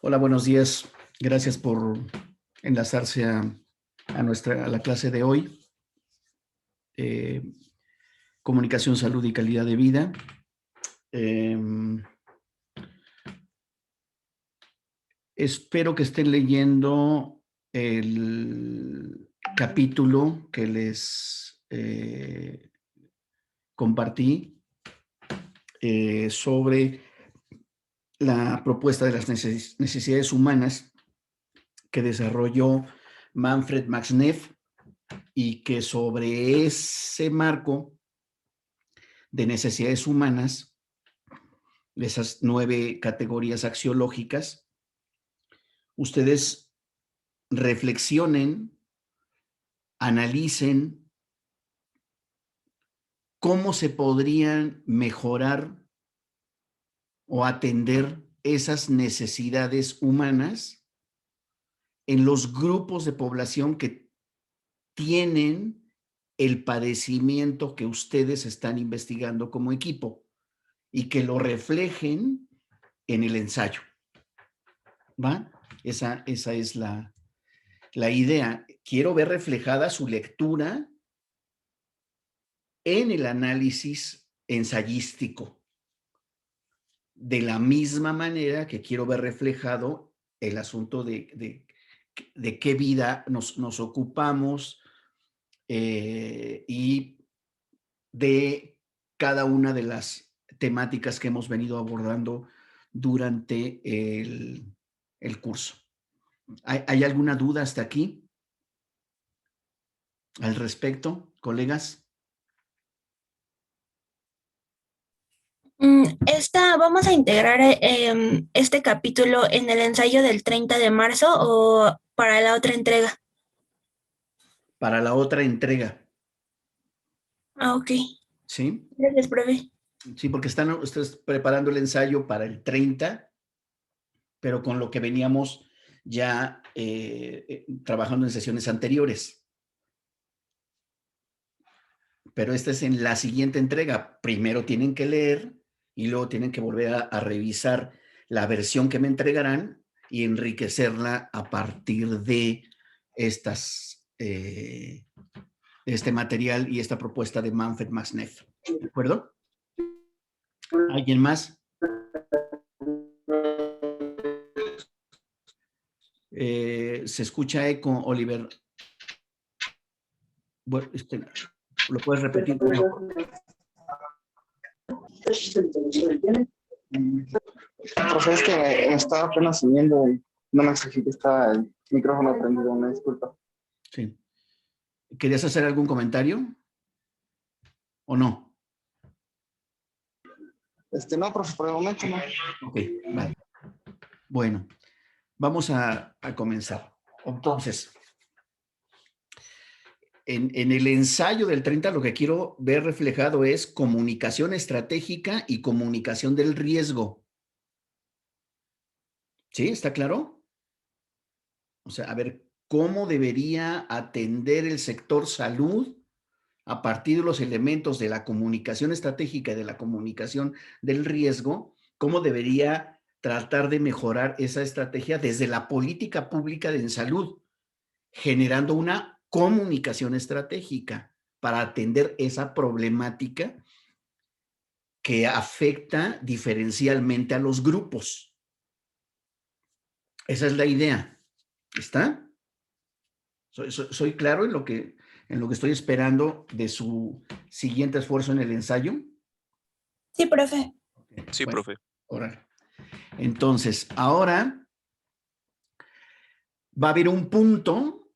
Hola, buenos días. Gracias por enlazarse a la clase de hoy. eh, Comunicación, salud y calidad de vida. Espero que estén leyendo el capítulo que les compartí sobre la propuesta de las necesidades humanas que desarrolló Manfred Max Neff, y que sobre ese marco de necesidades humanas, de esas 9 categorías axiológicas, ustedes reflexionen, analicen cómo se podrían mejorar o atender esas necesidades humanas en los grupos de población que tienen el padecimiento que ustedes están investigando como equipo y que lo reflejen en el ensayo. ¿Va? Esa es la idea. Quiero ver reflejada su lectura en el análisis ensayístico, de la misma manera que quiero ver reflejado el asunto de qué vida nos ocupamos, y de cada una de las temáticas que hemos venido abordando durante el curso. ¿Hay alguna duda hasta aquí al respecto, colegas? ¿Vamos a integrar este capítulo en el ensayo del 30 de marzo o para la otra entrega? Para la otra entrega, Ah, ok. ¿sí? Gracias, profe. Sí, porque están ustedes preparando el ensayo para el 30, pero con lo que veníamos ya trabajando en sesiones anteriores. Pero esta es en la siguiente entrega. Primero tienen que leer y luego tienen que volver a revisar la versión que me entregarán y enriquecerla a partir de este material y esta propuesta de Manfred Max Neff. ¿De acuerdo? ¿Alguien más? Se escucha eco, Oliver. Bueno, ¿lo puedes repetir, por favor? Pues es que me estaba apenas subiendo y no me fijé que estaba el micrófono prendido, una disculpa. Sí. ¿Querías hacer algún comentario o no? No, profe, por el momento no. Ok, vale. Bueno, vamos a comenzar. Entonces, en el ensayo del 30 lo que quiero ver reflejado es comunicación estratégica y comunicación del riesgo. ¿Sí? ¿Está claro? O sea, a ver, ¿cómo debería atender el sector salud a partir de los elementos de la comunicación estratégica y de la comunicación del riesgo? ¿Cómo debería tratar de mejorar esa estrategia desde la política pública en salud, generando una comunicación estratégica para atender esa problemática que afecta diferencialmente a los grupos? Esa es la idea. ¿Está? ¿Soy claro en lo que estoy esperando de su siguiente esfuerzo en el ensayo? Sí, profe. Sí, Bueno, profe. órale. Entonces, ahora va a haber un punto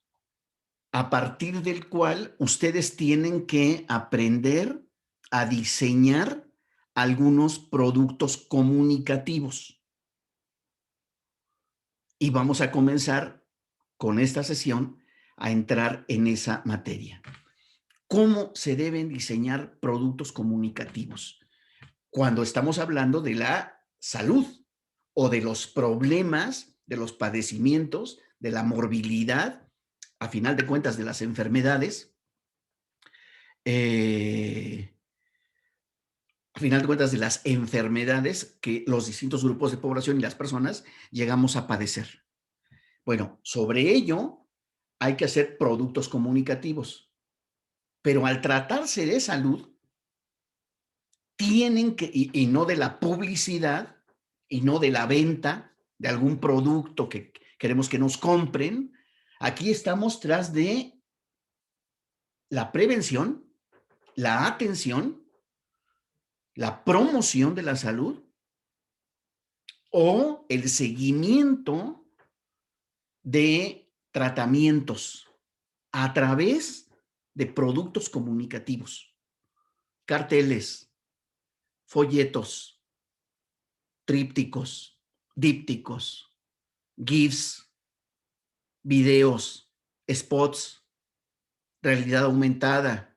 a partir del cual ustedes tienen que aprender a diseñar algunos productos comunicativos. Y vamos a comenzar con esta sesión a entrar en esa materia. ¿Cómo se deben diseñar productos comunicativos cuando estamos hablando de la salud o de los problemas, de los padecimientos, de la morbilidad, a final de cuentas de las enfermedades, a final de cuentas, de las enfermedades que los distintos grupos de población y las personas llegamos a padecer. Bueno, sobre ello hay que hacer productos comunicativos, pero al tratarse de salud, tienen que, y no de la publicidad, y no de la venta de algún producto que queremos que nos compren, aquí estamos tras de la prevención, la atención, la promoción de la salud o el seguimiento de tratamientos a través de productos comunicativos, carteles, folletos, trípticos, dípticos, GIFs, videos, spots, realidad aumentada,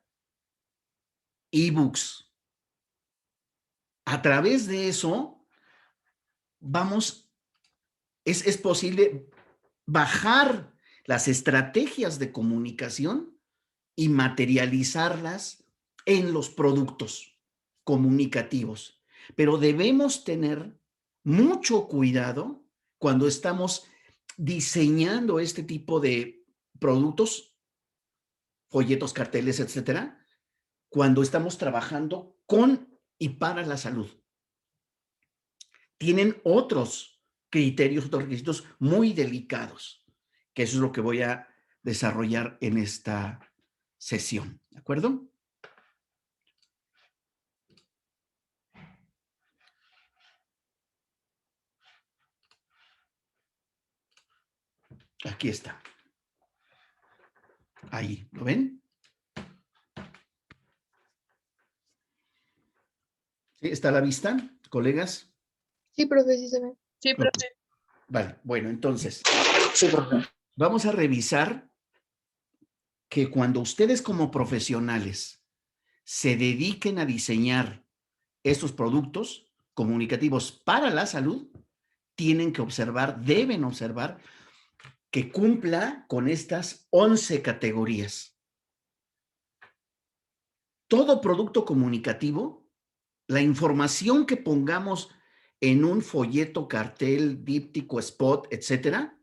ebooks. A través de eso es posible bajar las estrategias de comunicación y materializarlas en los productos comunicativos. Pero debemos tener mucho cuidado cuando estamos diseñando este tipo de productos, folletos, carteles, etcétera, cuando estamos trabajando con y para la salud. Tienen otros criterios, otros requisitos muy delicados, que eso es lo que voy a desarrollar en esta sesión, ¿de acuerdo? Aquí está. Ahí, ¿lo ven? ¿Sí? ¿Está a la vista, colegas? Sí, profe, sí se ve. Sí, Ok. profe. Vale, bueno, entonces, Sí, profe. vamos a revisar que cuando ustedes como profesionales se dediquen a diseñar estos productos comunicativos para la salud, tienen que observar, deben observar que cumpla con estas 11 categorías. Todo producto comunicativo, la información que pongamos en un folleto, cartel, díptico, spot, etcétera,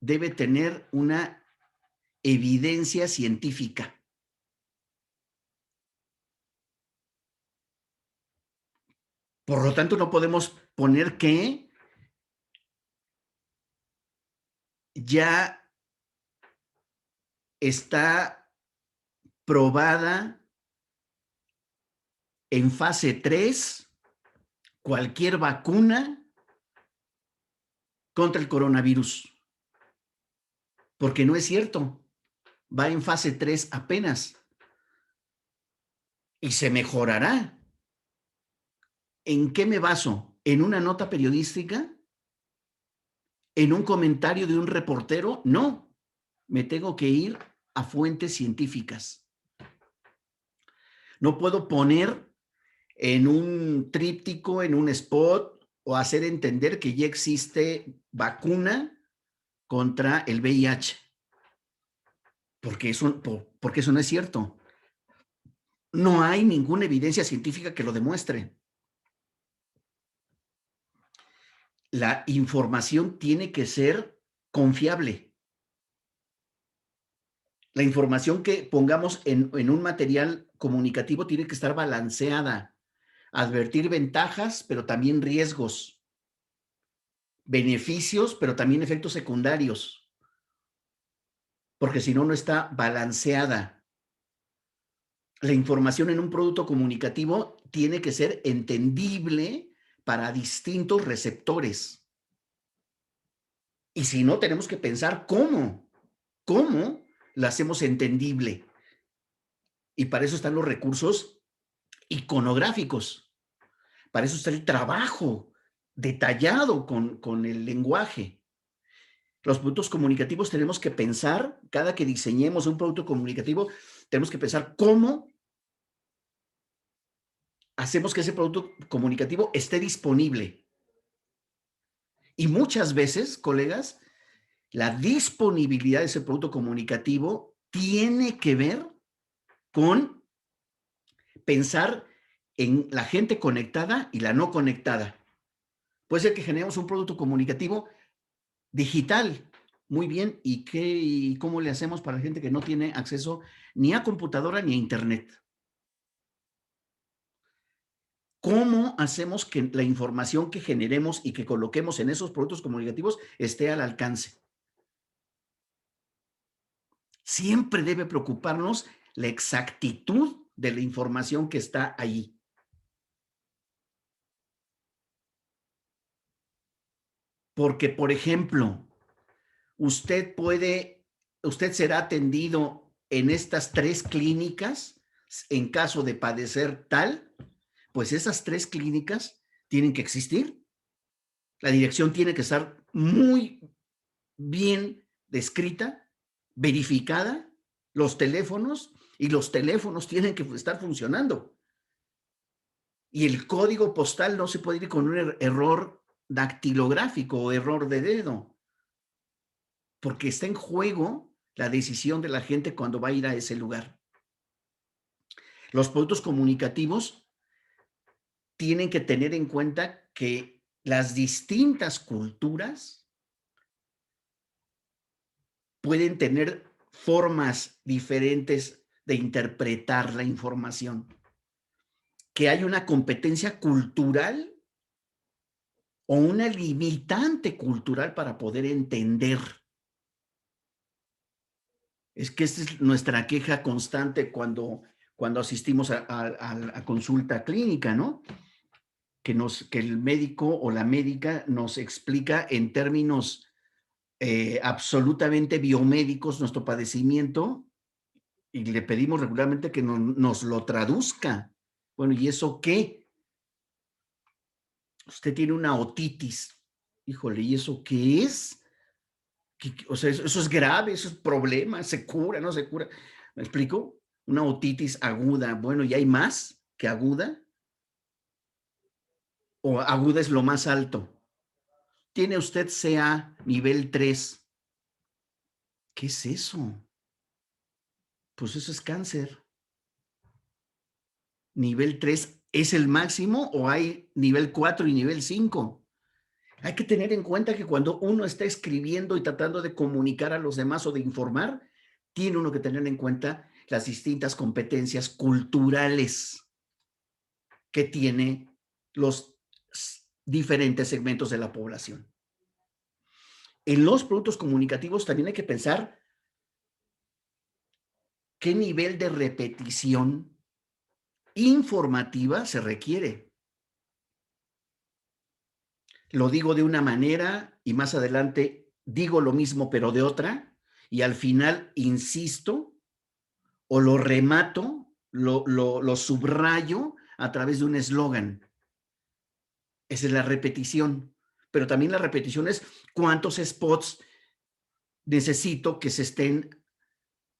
debe tener una evidencia científica. Por lo tanto, no podemos poner que ya está probada en fase 3 cualquier vacuna contra el coronavirus. Porque no es cierto. Va en fase 3 apenas. Y se mejorará. ¿En qué me baso? ¿En una nota periodística? ¿En un comentario de un reportero? No. Me tengo que ir a fuentes científicas. No puedo poner en un tríptico, en un spot, o hacer entender que ya existe vacuna contra el VIH. Porque eso no es cierto. No hay ninguna evidencia científica que lo demuestre. La información tiene que ser confiable. La información que pongamos en un material comunicativo tiene que estar balanceada. Advertir ventajas, pero también riesgos. Beneficios, pero también efectos secundarios. Porque si no, no está balanceada. La información en un producto comunicativo tiene que ser entendible para distintos receptores. Y si no, tenemos que pensar cómo la hacemos entendible. Y para eso están los recursos iconográficos. Para eso está el trabajo detallado con el lenguaje. Los productos comunicativos tenemos que pensar, cada que diseñemos un producto comunicativo, tenemos que pensar cómo hacemos que ese producto comunicativo esté disponible. Y muchas veces, colegas, la disponibilidad de ese producto comunicativo tiene que ver con pensar en la gente conectada y la no conectada. Puede ser que generemos un producto comunicativo digital. Muy bien, ¿y cómo le hacemos para la gente que no tiene acceso ni a computadora ni a internet? ¿Cómo hacemos que la información que generemos y que coloquemos en esos productos comunicativos esté al alcance? Siempre debe preocuparnos la exactitud de la información que está ahí. Porque, por ejemplo, usted será atendido en estas 3 clínicas en caso de padecer tal, pues esas 3 clínicas tienen que existir. La dirección tiene que estar muy bien descrita, verificada, los teléfonos tienen que estar funcionando. Y el código postal no se puede ir con un error dactilográfico o error de dedo, porque está en juego la decisión de la gente cuando va a ir a ese lugar. Los productos comunicativos tienen que tener en cuenta que las distintas culturas pueden tener formas diferentes de interpretar la información, que hay una competencia cultural o una limitante cultural para poder entender. Es que esta es nuestra queja constante cuando asistimos a consulta clínica, ¿no? Que el médico o la médica nos explica en términos absolutamente biomédicos nuestro padecimiento y le pedimos regularmente que nos lo traduzca. Bueno, ¿y eso qué? Usted tiene una otitis. Híjole, ¿y eso qué es? O sea, eso es grave, eso es problema, se cura, no se cura. ¿Me explico? Una otitis aguda. Bueno, ¿y hay más que aguda? ¿O aguda es lo más alto? Tiene usted CA nivel 3. ¿Qué es eso? Pues eso es cáncer. ¿Nivel 3 es el máximo o hay nivel 4 y nivel 5? Hay que tener en cuenta que cuando uno está escribiendo y tratando de comunicar a los demás o de informar, tiene uno que tener en cuenta las distintas competencias culturales que tiene los diferentes segmentos de la población. En los productos comunicativos también hay que pensar qué nivel de repetición informativa se requiere. Lo digo de una manera y más adelante digo lo mismo pero de otra y al final insisto o lo remato, lo subrayo a través de un eslogan. Esa es la repetición, pero también la repetición es cuántos spots necesito que se estén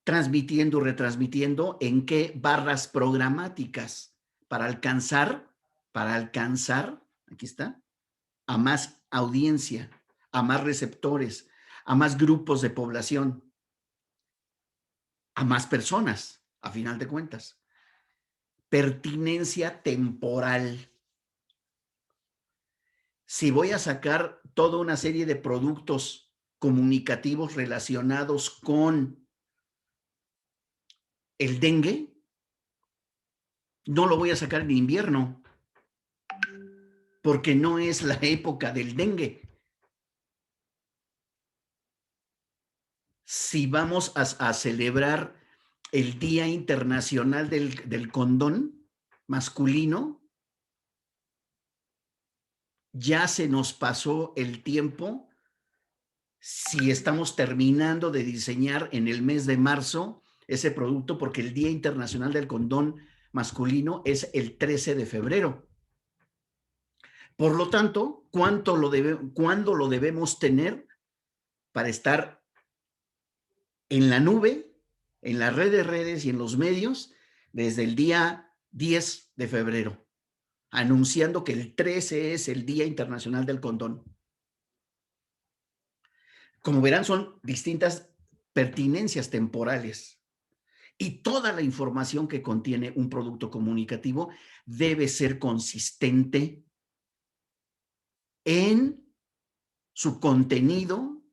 transmitiendo, retransmitiendo, en qué barras programáticas para alcanzar, aquí está, a más audiencia, a más receptores, a más grupos de población, a más personas, a final de cuentas. Pertinencia temporal. Si voy a sacar toda una serie de productos comunicativos relacionados con el dengue, no lo voy a sacar en invierno, porque no es la época del dengue. Si vamos a celebrar el Día Internacional del Condón masculino, ya se nos pasó el tiempo. Si estamos terminando de diseñar en el mes de marzo ese producto, porque el Día Internacional del Condón masculino es el 13 de febrero. Por lo tanto, ¿cuándo lo debemos tener para estar en la nube, en la red de redes y en los medios desde el día 10 de febrero, anunciando que el 13 es el Día Internacional del Condón? Como verán, son distintas pertinencias temporales. Y toda la información que contiene un producto comunicativo debe ser consistente en su contenido,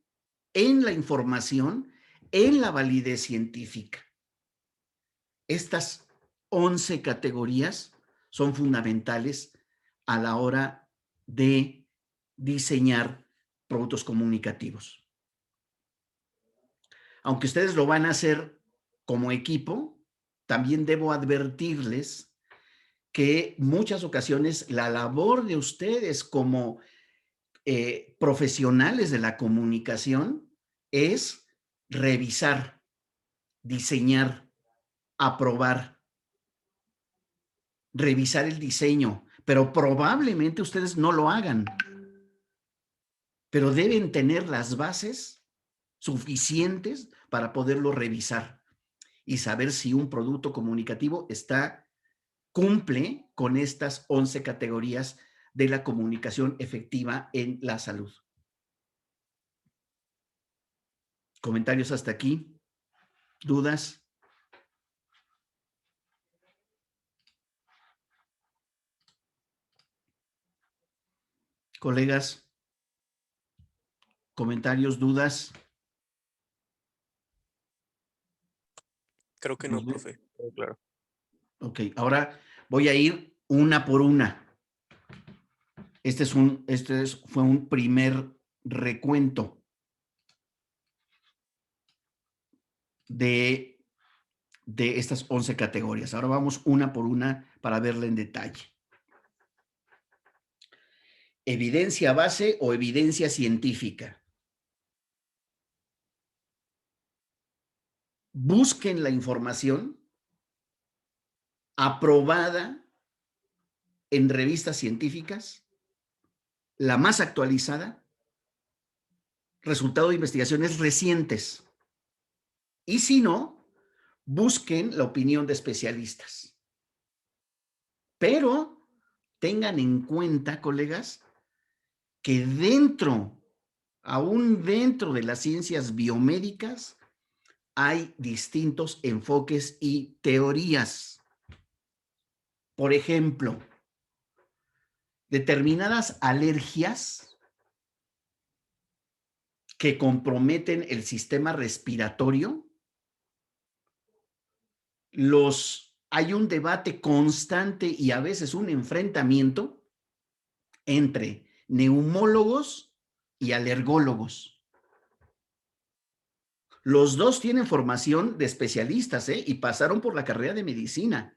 en la información, en la validez científica. Estas 11 categorías son fundamentales a la hora de diseñar productos comunicativos. Aunque ustedes lo van a hacer como equipo, también debo advertirles que muchas ocasiones la labor de ustedes como profesionales de la comunicación es revisar, diseñar, aprobar, revisar el diseño, pero probablemente ustedes no lo hagan. Pero deben tener las bases suficientes para poderlo revisar y saber si un producto comunicativo cumple con estas 11 categorías de la comunicación efectiva en la salud. ¿Comentarios hasta aquí? ¿Dudas? Colegas, ¿comentarios, dudas? Creo que no, profe. Claro. Ok, ahora voy a ir una por una. Fue un primer recuento de estas 11 categorías. Ahora vamos una por una para verla en detalle. Evidencia base o evidencia científica. Busquen la información aprobada en revistas científicas, la más actualizada, resultado de investigaciones recientes. Y si no, busquen la opinión de especialistas. Pero tengan en cuenta, colegas, que aún dentro de las ciencias biomédicas, hay distintos enfoques y teorías. Por ejemplo, determinadas alergias que comprometen el sistema respiratorio, hay un debate constante y a veces un enfrentamiento entre neumólogos y alergólogos. Los dos tienen formación de especialistas, y pasaron por la carrera de medicina.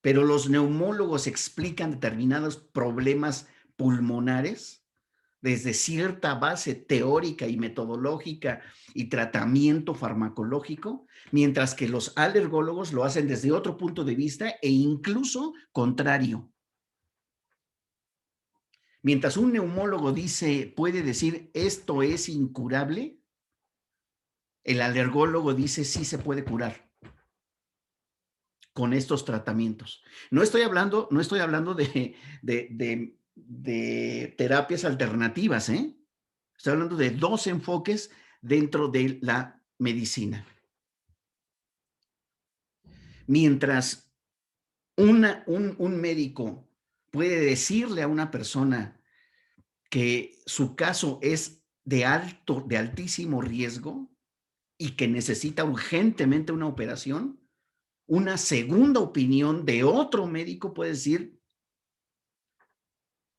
Pero los neumólogos explican determinados problemas pulmonares desde cierta base teórica y metodológica y tratamiento farmacológico, mientras que los alergólogos lo hacen desde otro punto de vista e incluso contrario. Mientras un neumólogo puede decir esto es incurable, el alergólogo dice sí se puede curar con estos tratamientos. No estoy hablando de terapias alternativas, Estoy hablando de dos enfoques dentro de la medicina. Mientras un médico puede decirle a una persona que su caso es de altísimo riesgo y que necesita urgentemente una operación, una segunda opinión de otro médico puede decir,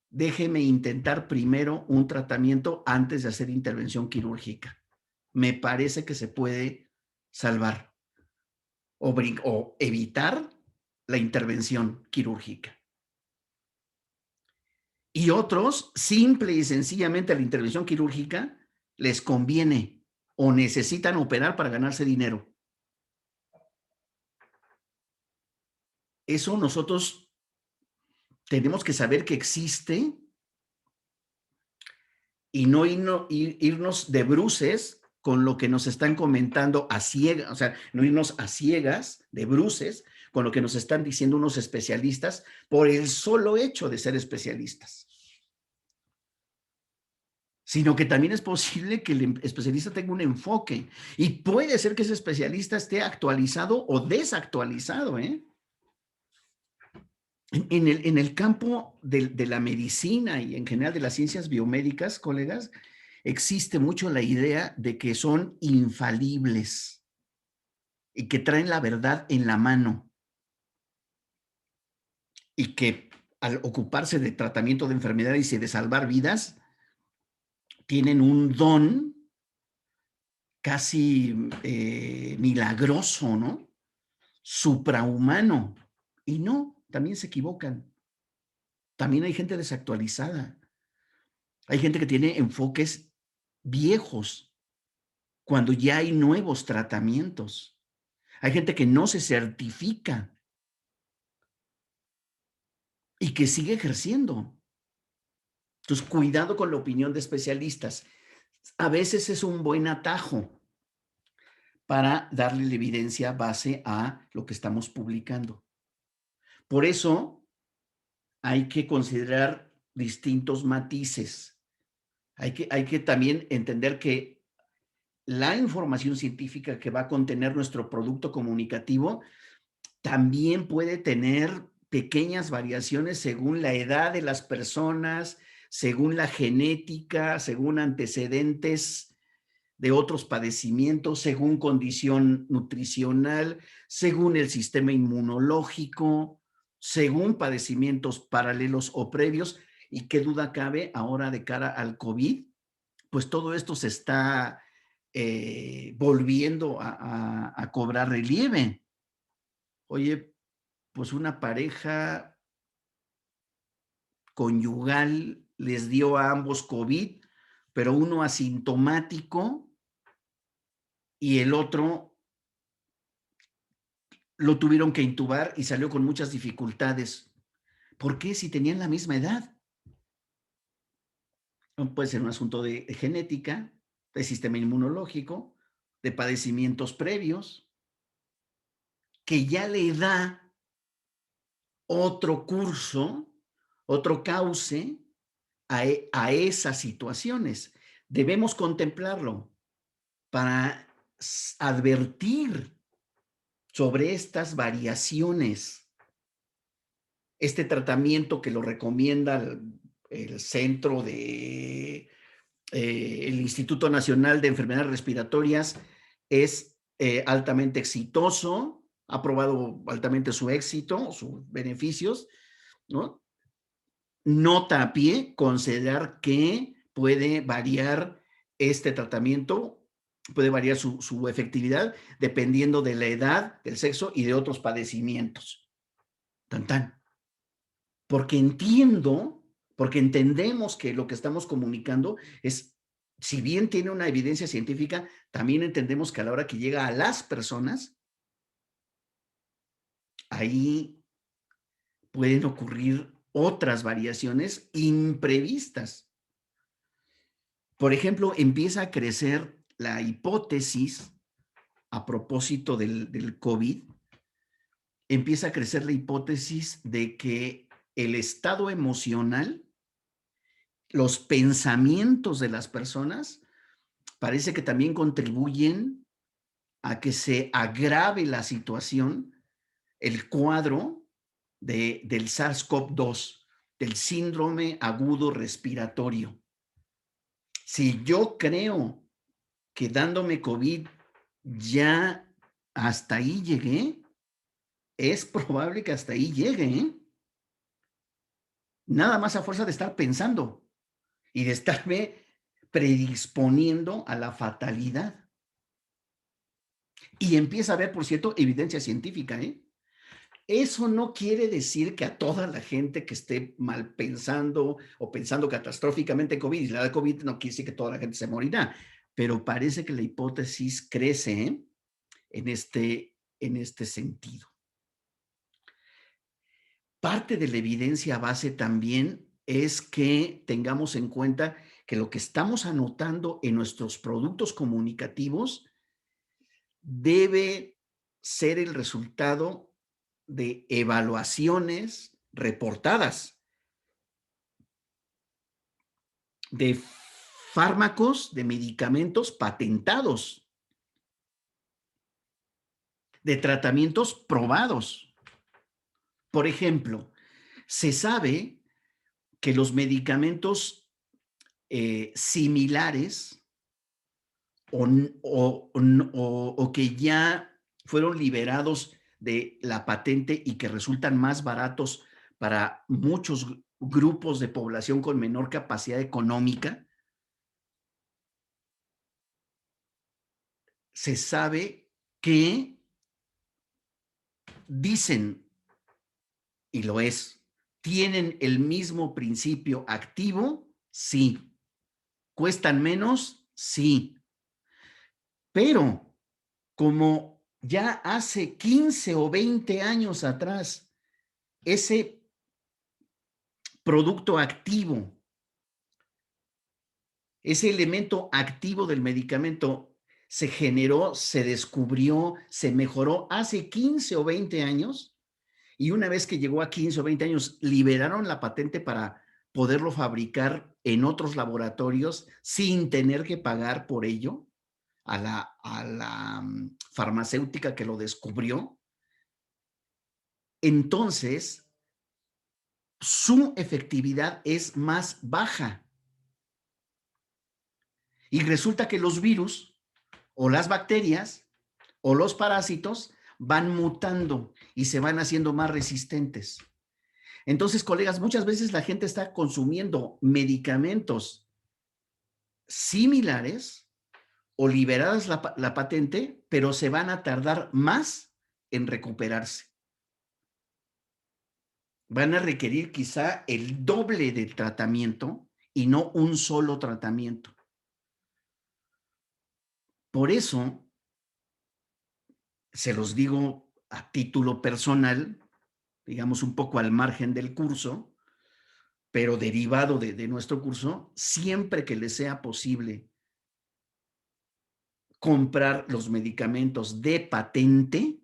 déjeme intentar primero un tratamiento antes de hacer intervención quirúrgica. Me parece que se puede salvar o evitar la intervención quirúrgica. Y otros, simple y sencillamente, la intervención quirúrgica les conviene o necesitan operar para ganarse dinero. Eso nosotros tenemos que saber que existe y no irnos de bruces con lo que nos están comentando a ciegas, o sea, no irnos a ciegas, de bruces, con lo que nos están diciendo unos especialistas por el solo hecho de ser especialistas. sino que también es posible que el especialista tenga un enfoque y puede ser que ese especialista esté actualizado o desactualizado, ¿eh? En el campo de la medicina y en general de las ciencias biomédicas, colegas, existe mucho la idea de que son infalibles y que traen la verdad en la mano y que al ocuparse de tratamiento de enfermedades y de salvar vidas, tienen un don casi milagroso, ¿no? Suprahumano. Y no, también se equivocan. También hay gente desactualizada. Hay gente que tiene enfoques viejos cuando ya hay nuevos tratamientos. Hay gente que no se certifica y que sigue ejerciendo. Entonces, cuidado con la opinión de especialistas. A veces es un buen atajo para darle la evidencia base a lo que estamos publicando. Por eso hay que considerar distintos matices. Hay que también entender que la información científica que va a contener nuestro producto comunicativo también puede tener pequeñas variaciones según la edad de las personas, según la genética, según antecedentes de otros padecimientos, según condición nutricional, según el sistema inmunológico, según padecimientos paralelos o previos. Y qué duda cabe ahora de cara al COVID, pues todo esto se está volviendo a cobrar relieve. Oye, pues una pareja conyugal les dio a ambos COVID, pero uno asintomático y el otro lo tuvieron que intubar y salió con muchas dificultades. ¿Por qué? Si tenían la misma edad. Puede ser un asunto de genética, de sistema inmunológico, de padecimientos previos, que ya le da otro curso, otro cauce a esas situaciones. Debemos contemplarlo para advertir sobre estas variaciones. Este tratamiento que lo recomienda el centro de el Instituto Nacional de Enfermedades Respiratorias es altamente exitoso, ha probado altamente su éxito, sus beneficios, ¿no? Nota a pie, considerar que puede variar este tratamiento, puede variar su efectividad dependiendo de la edad, del sexo y de otros padecimientos. Tan, tan. Porque entiendo, porque entendemos que lo que estamos comunicando es, si bien tiene una evidencia científica, también entendemos que a la hora que llega a las personas, ahí pueden ocurrir otras variaciones imprevistas. Por ejemplo, empieza a crecer la hipótesis a propósito del COVID, empieza a crecer la hipótesis de que el estado emocional, los pensamientos de las personas, parece que también contribuyen a que se agrave la situación, el cuadro del SARS-CoV-2, del síndrome agudo respiratorio. Si yo creo que dándome COVID ya hasta ahí llegué, es probable que hasta ahí llegue, ¿eh? Nada más a fuerza de estar pensando y de estarme predisponiendo a la fatalidad. Y empieza a haber, por cierto, evidencia científica, ¿eh? Eso no quiere decir que a toda la gente que esté mal pensando o pensando catastróficamente en COVID, y la de COVID no quiere decir que toda la gente se morirá, pero parece que la hipótesis crece, ¿eh? en este sentido. Parte de la evidencia base también es que tengamos en cuenta que lo que estamos anotando en nuestros productos comunicativos debe ser el resultado de evaluaciones reportadas, de fármacos, de medicamentos patentados, de tratamientos probados. Por ejemplo, se sabe que los medicamentos similares o que ya fueron liberados de la patente y que resultan más baratos para muchos grupos de población con menor capacidad económica, se sabe que dicen, y lo es, ¿tienen el mismo principio activo? Sí. ¿Cuestan menos? Sí. Pero como ya hace 15 o 20 años atrás, ese producto activo, ese elemento activo del medicamento se generó, se descubrió, se mejoró hace 15 o 20 años, y una vez que llegó a 15 o 20 años, liberaron la patente para poderlo fabricar en otros laboratorios sin tener que pagar por ello a la farmacéutica que lo descubrió. Entonces, su efectividad es más baja. Y resulta que los virus o las bacterias o los parásitos van mutando y se van haciendo más resistentes. Entonces, colegas, muchas veces la gente está consumiendo medicamentos similares o liberadas la patente, pero se van a tardar más en recuperarse. Van a requerir quizá el doble de tratamiento y no un solo tratamiento. Por eso, se los digo a título personal, digamos un poco al margen del curso, pero derivado de nuestro curso, siempre que les sea posible comprar los medicamentos de patente,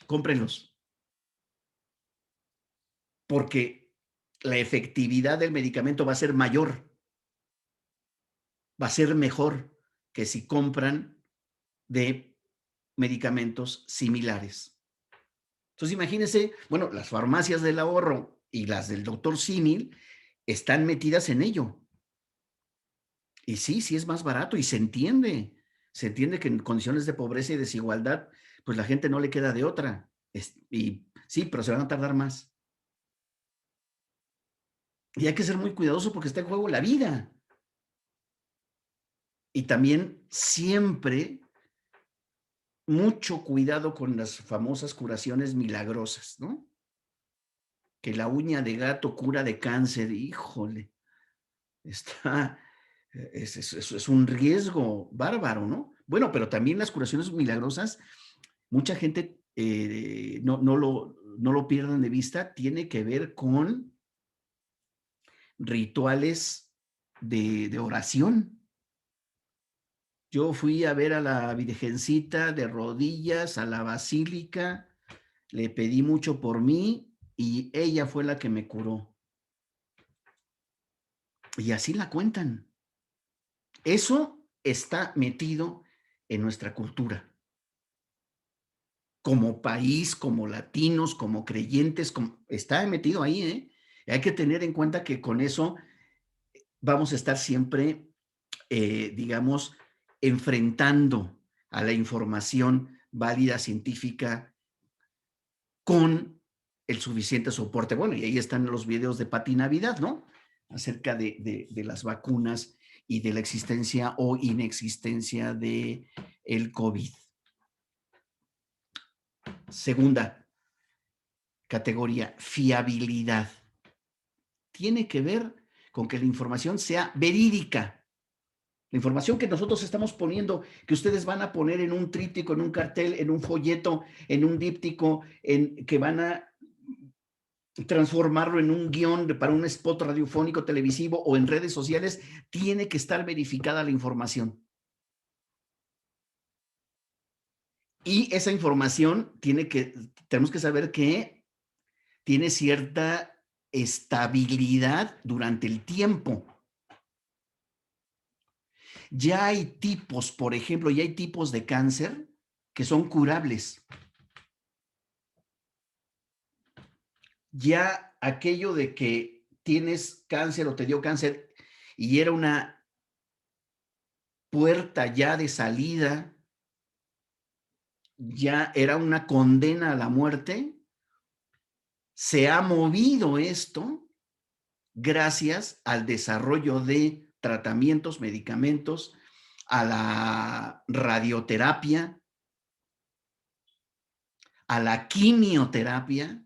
cómprenlos. Porque la efectividad del medicamento va a ser mayor, va a ser mejor que si compran de medicamentos similares. Entonces, imagínense, bueno, las farmacias del ahorro y las del doctor Símil están metidas en ello. Y sí, sí es más barato y se entiende que en condiciones de pobreza y desigualdad, pues la gente no le queda de otra. Y sí, pero se van a tardar más. Y hay que ser muy cuidadoso porque está en juego la vida. Y también siempre mucho cuidado con las famosas curaciones milagrosas, ¿no? Que la uña de gato cura de cáncer, híjole, es un riesgo bárbaro, ¿no? Bueno, pero también las curaciones milagrosas, mucha gente no lo pierdan de vista, tiene que ver con rituales de oración. Yo fui a ver a la Virgencita de rodillas a la basílica, le pedí mucho por mí y ella fue la que me curó. Y así la cuentan. Eso está metido en nuestra cultura. Como país, como latinos, como creyentes, está metido ahí, ¿eh? Hay que tener en cuenta que con eso vamos a estar siempre, digamos, enfrentando a la información válida científica con el suficiente soporte. Bueno, y ahí están los videos de Pati Navidad, ¿no? Acerca de las vacunas y de la existencia o inexistencia de el COVID. Segunda categoría, fiabilidad. Tiene que ver con que la información sea verídica. La información que nosotros estamos poniendo, que ustedes van a poner en un tríptico, en un cartel, en un folleto, en un díptico, que van a transformarlo en un guión para un spot radiofónico, televisivo o en redes sociales, tiene que estar verificada la información. Y esa información tenemos que saber que tiene cierta estabilidad durante el tiempo. Ya hay tipos, por ejemplo, ya hay tipos de cáncer que son curables. Ya aquello de que tienes cáncer o te dio cáncer y era una puerta ya de salida, ya era una condena a la muerte, se ha movido esto gracias al desarrollo de tratamientos, medicamentos, a la radioterapia, a la quimioterapia,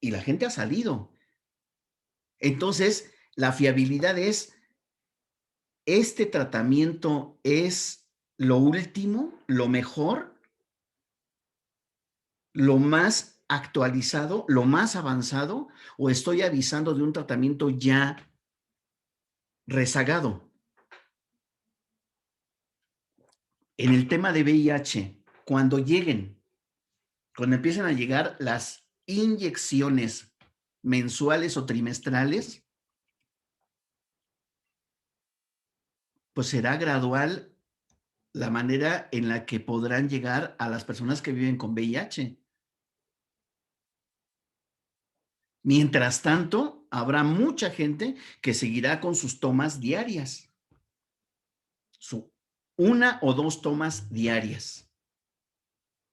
y la gente ha salido. Entonces, la fiabilidad es, ¿este tratamiento es lo último, lo mejor, lo más actualizado, lo más avanzado, o estoy avisando de un tratamiento ya rezagado? En el tema de VIH, cuando empiecen a llegar las inyecciones mensuales o trimestrales, pues será gradual la manera en la que podrán llegar a las personas que viven con VIH. Mientras tanto, habrá mucha gente que seguirá con sus tomas diarias, una o dos tomas diarias,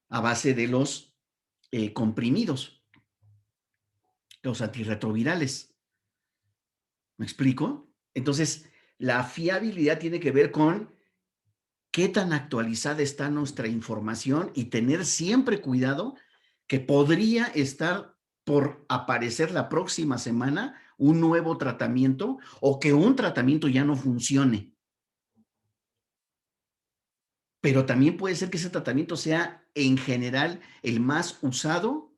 a base de los comprimidos, los antirretrovirales. ¿Me explico? Entonces, la fiabilidad tiene que ver con qué tan actualizada está nuestra información y tener siempre cuidado que podría estar por aparecer la próxima semana un nuevo tratamiento o que un tratamiento ya no funcione. Pero también puede ser que ese tratamiento sea en general el más usado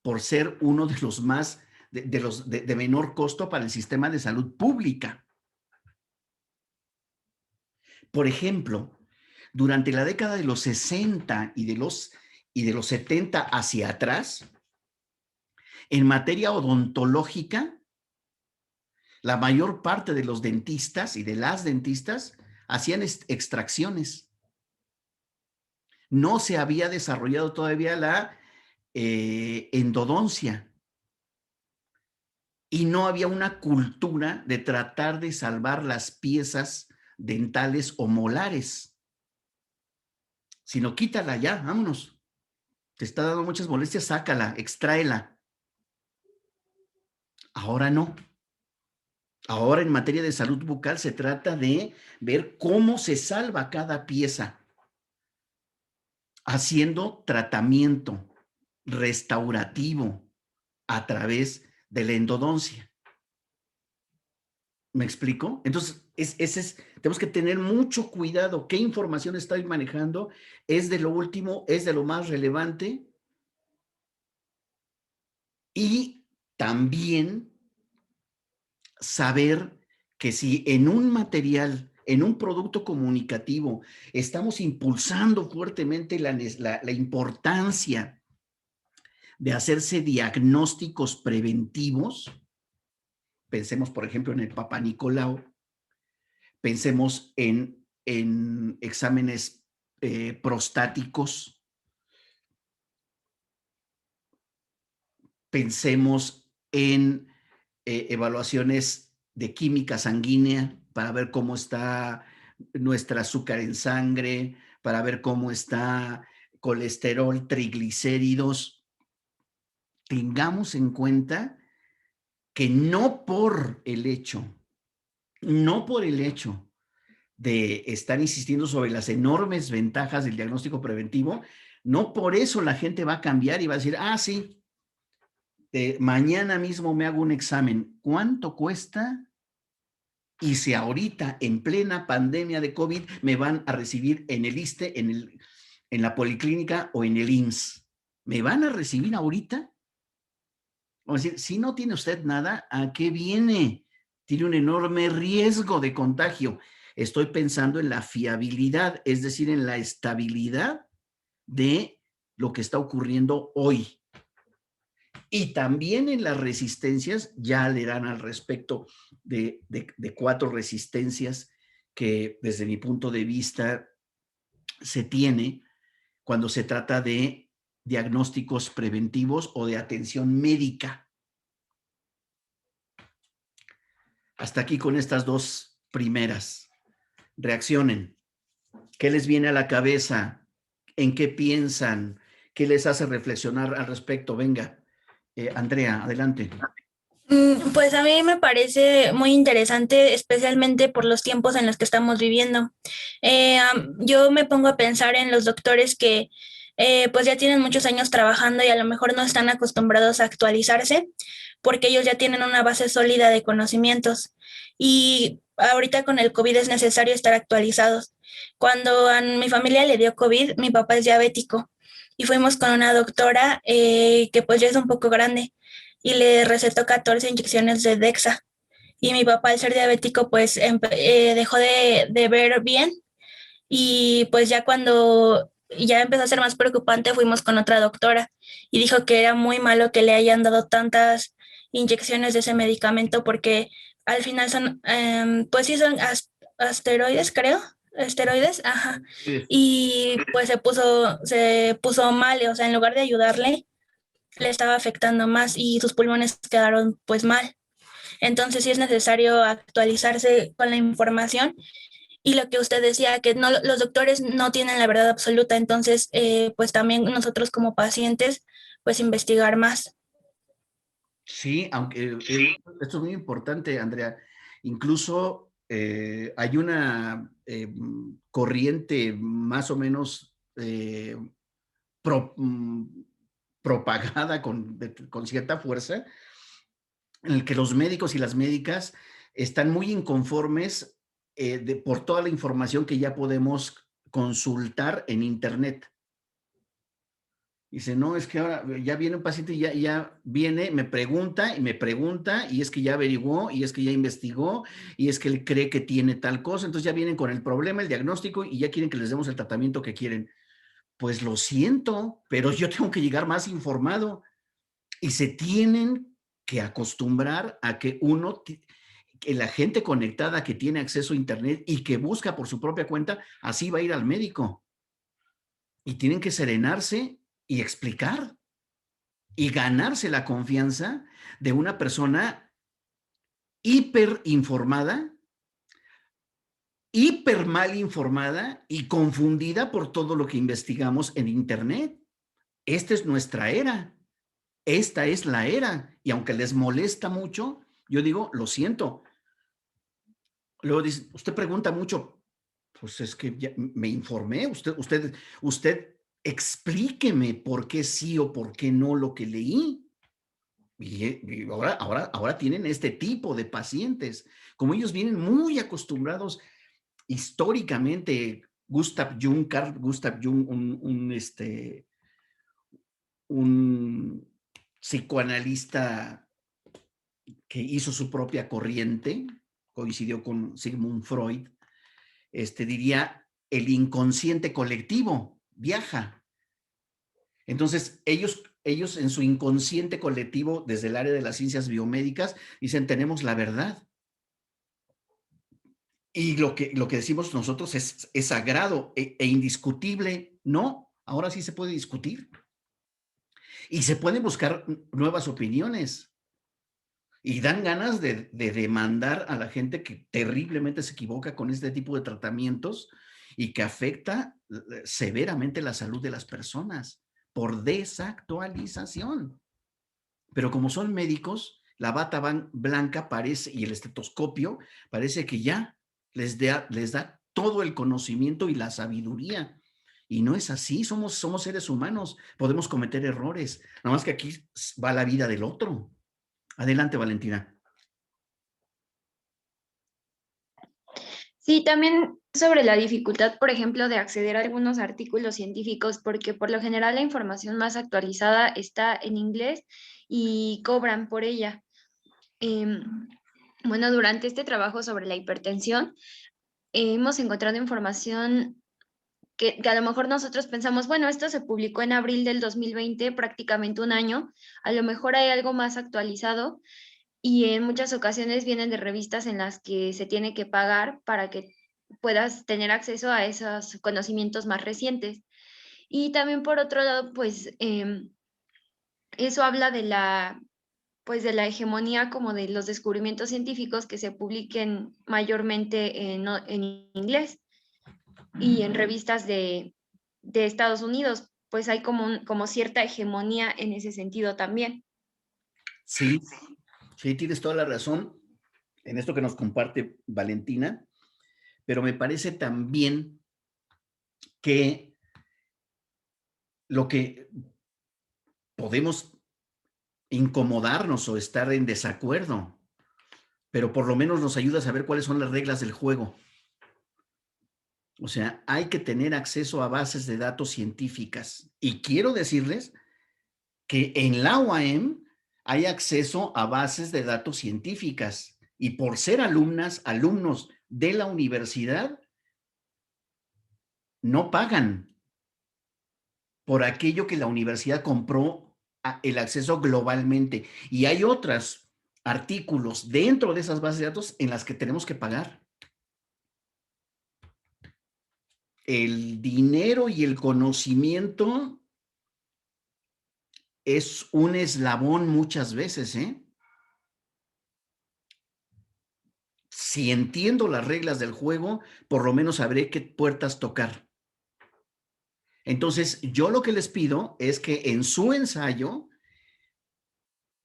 por ser uno de los más de menor costo para el sistema de salud pública. Por ejemplo, durante la década de los 60 y de los 70 hacia atrás, en materia odontológica, la mayor parte de los dentistas y de las dentistas hacían extracciones. No se había desarrollado todavía la endodoncia y no había una cultura de tratar de salvar las piezas dentales o molares, sino quítala ya, vámonos. Te está dando muchas molestias, sácala, extráela. Ahora no. Ahora en materia de salud bucal se trata de ver cómo se salva cada pieza, haciendo tratamiento restaurativo a través de la endodoncia. ¿Me explico? Entonces, tenemos que tener mucho cuidado. ¿Qué información estoy manejando? ¿Es de lo último? ¿Es de lo más relevante? Y también saber que si en un material, en un producto comunicativo, estamos impulsando fuertemente la importancia de hacerse diagnósticos preventivos, pensemos, por ejemplo, en el Papá Nicolau, pensemos en exámenes prostáticos, pensemos en evaluaciones de química sanguínea para ver cómo está nuestra azúcar en sangre, para ver cómo está colesterol, triglicéridos. Tengamos en cuenta que no por el hecho de estar insistiendo sobre las enormes ventajas del diagnóstico preventivo, no por eso la gente va a cambiar y va a decir, ah, sí, mañana mismo me hago un examen. ¿Cuánto cuesta? Y si ahorita, en plena pandemia de COVID, me van a recibir en el ISSSTE, en la policlínica o en el IMSS. ¿Me van a recibir ahorita? Vamos a decir, si no tiene usted nada, ¿a qué viene? Tiene un enorme riesgo de contagio. Estoy pensando en la fiabilidad, es decir, en la estabilidad de lo que está ocurriendo hoy. Y también en las resistencias, ya leerán al respecto de 4 resistencias que desde mi punto de vista se tiene cuando se trata de diagnósticos preventivos o de atención médica. Hasta aquí con estas dos primeras. Reaccionen. ¿Qué les viene a la cabeza? ¿En qué piensan? ¿Qué les hace reflexionar al respecto? Venga, Andrea, adelante. Pues a mí me parece muy interesante, especialmente por los tiempos en los que estamos viviendo. Yo me pongo a pensar en los doctores que pues ya tienen muchos años trabajando y a lo mejor no están acostumbrados a actualizarse porque ellos ya tienen una base sólida de conocimientos. Y ahorita con el COVID es necesario estar actualizados. Cuando a mi familia le dio COVID, mi papá es diabético y fuimos con una doctora que pues ya es un poco grande y le recetó 14 inyecciones de Dexa. Y mi papá, al ser diabético, pues dejó de ver bien y pues ya cuando ya empezó a ser más preocupante, fuimos con otra doctora y dijo que era muy malo que le hayan dado tantas inyecciones de ese medicamento porque al final son, pues sí son asteroides, creo, esteroides, ajá. Y pues se puso mal, o sea, en lugar de ayudarle, le estaba afectando más y sus pulmones quedaron pues mal. Entonces sí es necesario actualizarse con la información y lo que usted decía, que no, los doctores no tienen la verdad absoluta, entonces pues también nosotros como pacientes pues investigar más. Sí, aunque esto es muy importante, Andrea. Incluso hay una corriente más o menos propagada con cierta fuerza, en el que los médicos y las médicas están muy inconformes por toda la información que ya podemos consultar en Internet. Dice, no, es que ahora ya viene un paciente y ya viene, me pregunta, y es que ya averiguó, y es que ya investigó, y es que él cree que tiene tal cosa, entonces ya vienen con el problema, el diagnóstico, y ya quieren que les demos el tratamiento que quieren. Pues lo siento, pero yo tengo que llegar más informado, y se tienen que acostumbrar a que que la gente conectada que tiene acceso a Internet y que busca por su propia cuenta, así va a ir al médico. Y tienen que serenarse y explicar y ganarse la confianza de una persona hiper informada, hiper mal informada y confundida por todo lo que investigamos en Internet. Esta es nuestra era. Esta es la era. Y aunque les molesta mucho, yo digo, lo siento. Luego dice, usted pregunta mucho, pues es que ya me informé, usted explíqueme por qué sí o por qué no lo que leí. Y ahora tienen este tipo de pacientes. Como ellos vienen muy acostumbrados históricamente, Carl Gustav Jung, un psicoanalista que hizo su propia corriente, coincidió con Sigmund Freud, diría, el inconsciente colectivo viaja. Entonces, ellos en su inconsciente colectivo, desde el área de las ciencias biomédicas, dicen, tenemos la verdad. Y lo que decimos nosotros es sagrado e indiscutible. No, ahora sí se puede discutir. Y se pueden buscar nuevas opiniones. Y dan ganas de demandar a la gente que terriblemente se equivoca con este tipo de tratamientos y que afecta severamente la salud de las personas por desactualización. Pero como son médicos, la bata blanca parece, y el estetoscopio parece que ya les da todo el conocimiento y la sabiduría. Y no es así, somos seres humanos, podemos cometer errores, nada más que aquí va la vida del otro. Adelante, Valentina. Sí, también sobre la dificultad, por ejemplo, de acceder a algunos artículos científicos, porque por lo general la información más actualizada está en inglés y cobran por ella. Bueno, durante este trabajo sobre la hipertensión, hemos encontrado información que a lo mejor nosotros pensamos, bueno, esto se publicó en abril del 2020, prácticamente un año, a lo mejor hay algo más actualizado y en muchas ocasiones vienen de revistas en las que se tiene que pagar para que puedas tener acceso a esos conocimientos más recientes. Y también por otro lado, pues eso habla de pues de la hegemonía como de los descubrimientos científicos que se publiquen mayormente en inglés y en revistas de Estados Unidos, pues hay como cierta hegemonía en ese sentido también. Sí, sí, tienes toda la razón en esto que nos comparte Valentina, pero me parece también que lo que podemos incomodarnos o estar en desacuerdo, pero por lo menos nos ayuda a saber cuáles son las reglas del juego. O sea, hay que tener acceso a bases de datos científicas. Y quiero decirles que en la UAM hay acceso a bases de datos científicas. Y por ser alumnos de la universidad, no pagan por aquello que la universidad compró el acceso globalmente. Y hay otros artículos dentro de esas bases de datos en las que tenemos que pagar. El dinero y el conocimiento es un eslabón muchas veces, ¿eh? Si entiendo las reglas del juego, por lo menos sabré qué puertas tocar. Entonces, yo lo que les pido es que en su ensayo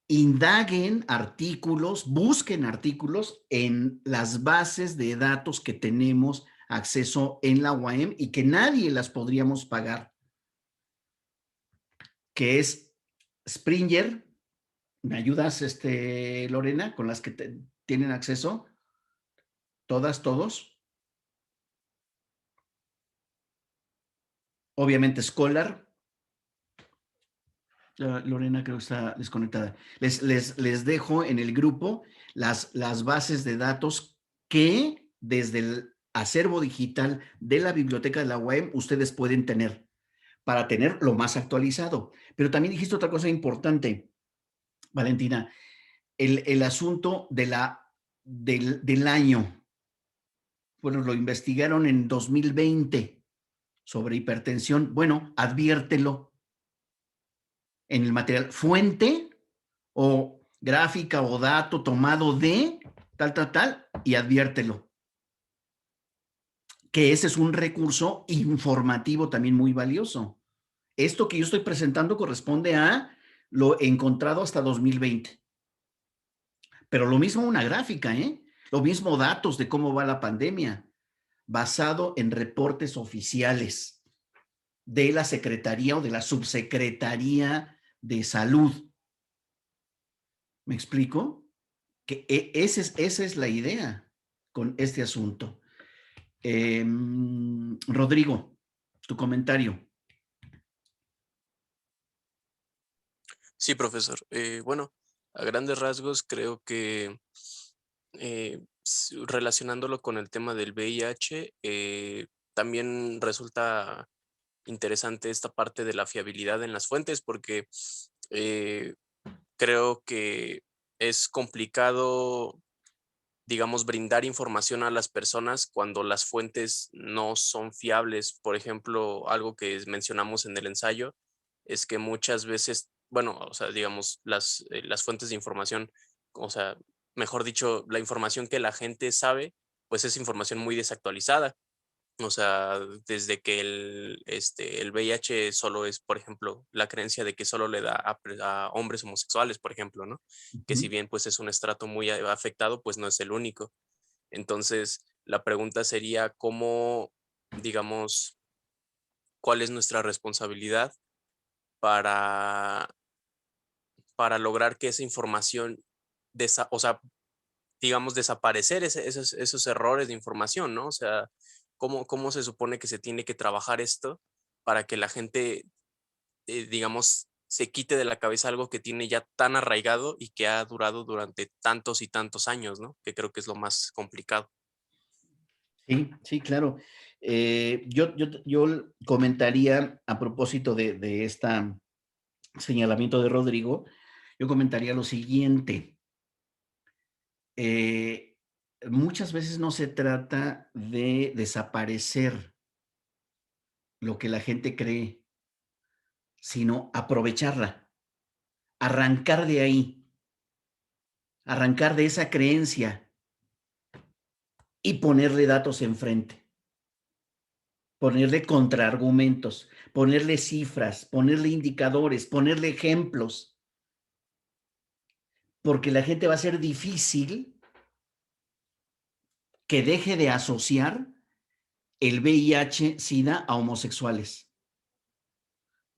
indaguen artículos, busquen artículos en las bases de datos que tenemos acceso en la UAM y que nadie las podríamos pagar, que es Springer. ¿Me ayudas, Lorena, con las que tienen acceso? ¿Todas, todos? Obviamente Scholar. Lorena creo que está desconectada. Les dejo en el grupo las bases de datos que desde el acervo digital de la biblioteca de la UAM ustedes pueden tener para tener lo más actualizado. Pero también dijiste otra cosa importante, Valentina, el asunto del año. Bueno, lo investigaron en 2020 sobre hipertensión. Bueno, adviértelo en el material. Fuente o gráfica o dato tomado de tal, y adviértelo. Que ese es un recurso informativo también muy valioso. Esto que yo estoy presentando corresponde a lo encontrado hasta 2020. Pero lo mismo una gráfica, ¿eh? Lo mismo datos de cómo va la pandemia, basado en reportes oficiales de la Secretaría o de la Subsecretaría de Salud. ¿Me explico? Que esa es la idea con este asunto. Rodrigo, tu comentario. Sí, profesor. Bueno, a grandes rasgos creo que relacionándolo con el tema del VIH, también resulta interesante esta parte de la fiabilidad en las fuentes porque eh, creo que es complicado, digamos, brindar información a las personas cuando las fuentes no son fiables. Por ejemplo, algo que mencionamos en el ensayo es que muchas veces, bueno, o sea, digamos, las fuentes de información, o sea, mejor dicho, la información que la gente sabe, pues es información muy desactualizada. O sea, desde que el VIH solo es, por ejemplo, la creencia de que solo le da a hombres homosexuales, por ejemplo, ¿no? Que si bien pues es un estrato muy afectado, pues no es el único. Entonces, la pregunta sería cómo, digamos, cuál es nuestra responsabilidad para, para lograr que esa información, o sea, digamos, desaparecer esos errores de información, ¿no? O sea, ¿cómo se supone que se tiene que trabajar esto para que la gente, digamos, se quite de la cabeza algo que tiene ya tan arraigado y que ha durado durante tantos y tantos años, ¿no? Que creo que es lo más complicado. Sí, sí, claro. Yo comentaría a propósito de este señalamiento de Rodrigo, yo comentaría lo siguiente. muchas veces no se trata de desaparecer lo que la gente cree, sino aprovecharla, arrancar de ahí, arrancar de esa creencia y ponerle datos enfrente, ponerle contraargumentos, ponerle cifras, ponerle indicadores, ponerle ejemplos, porque la gente va a ser difícil que deje de asociar el VIH-Sida a homosexuales.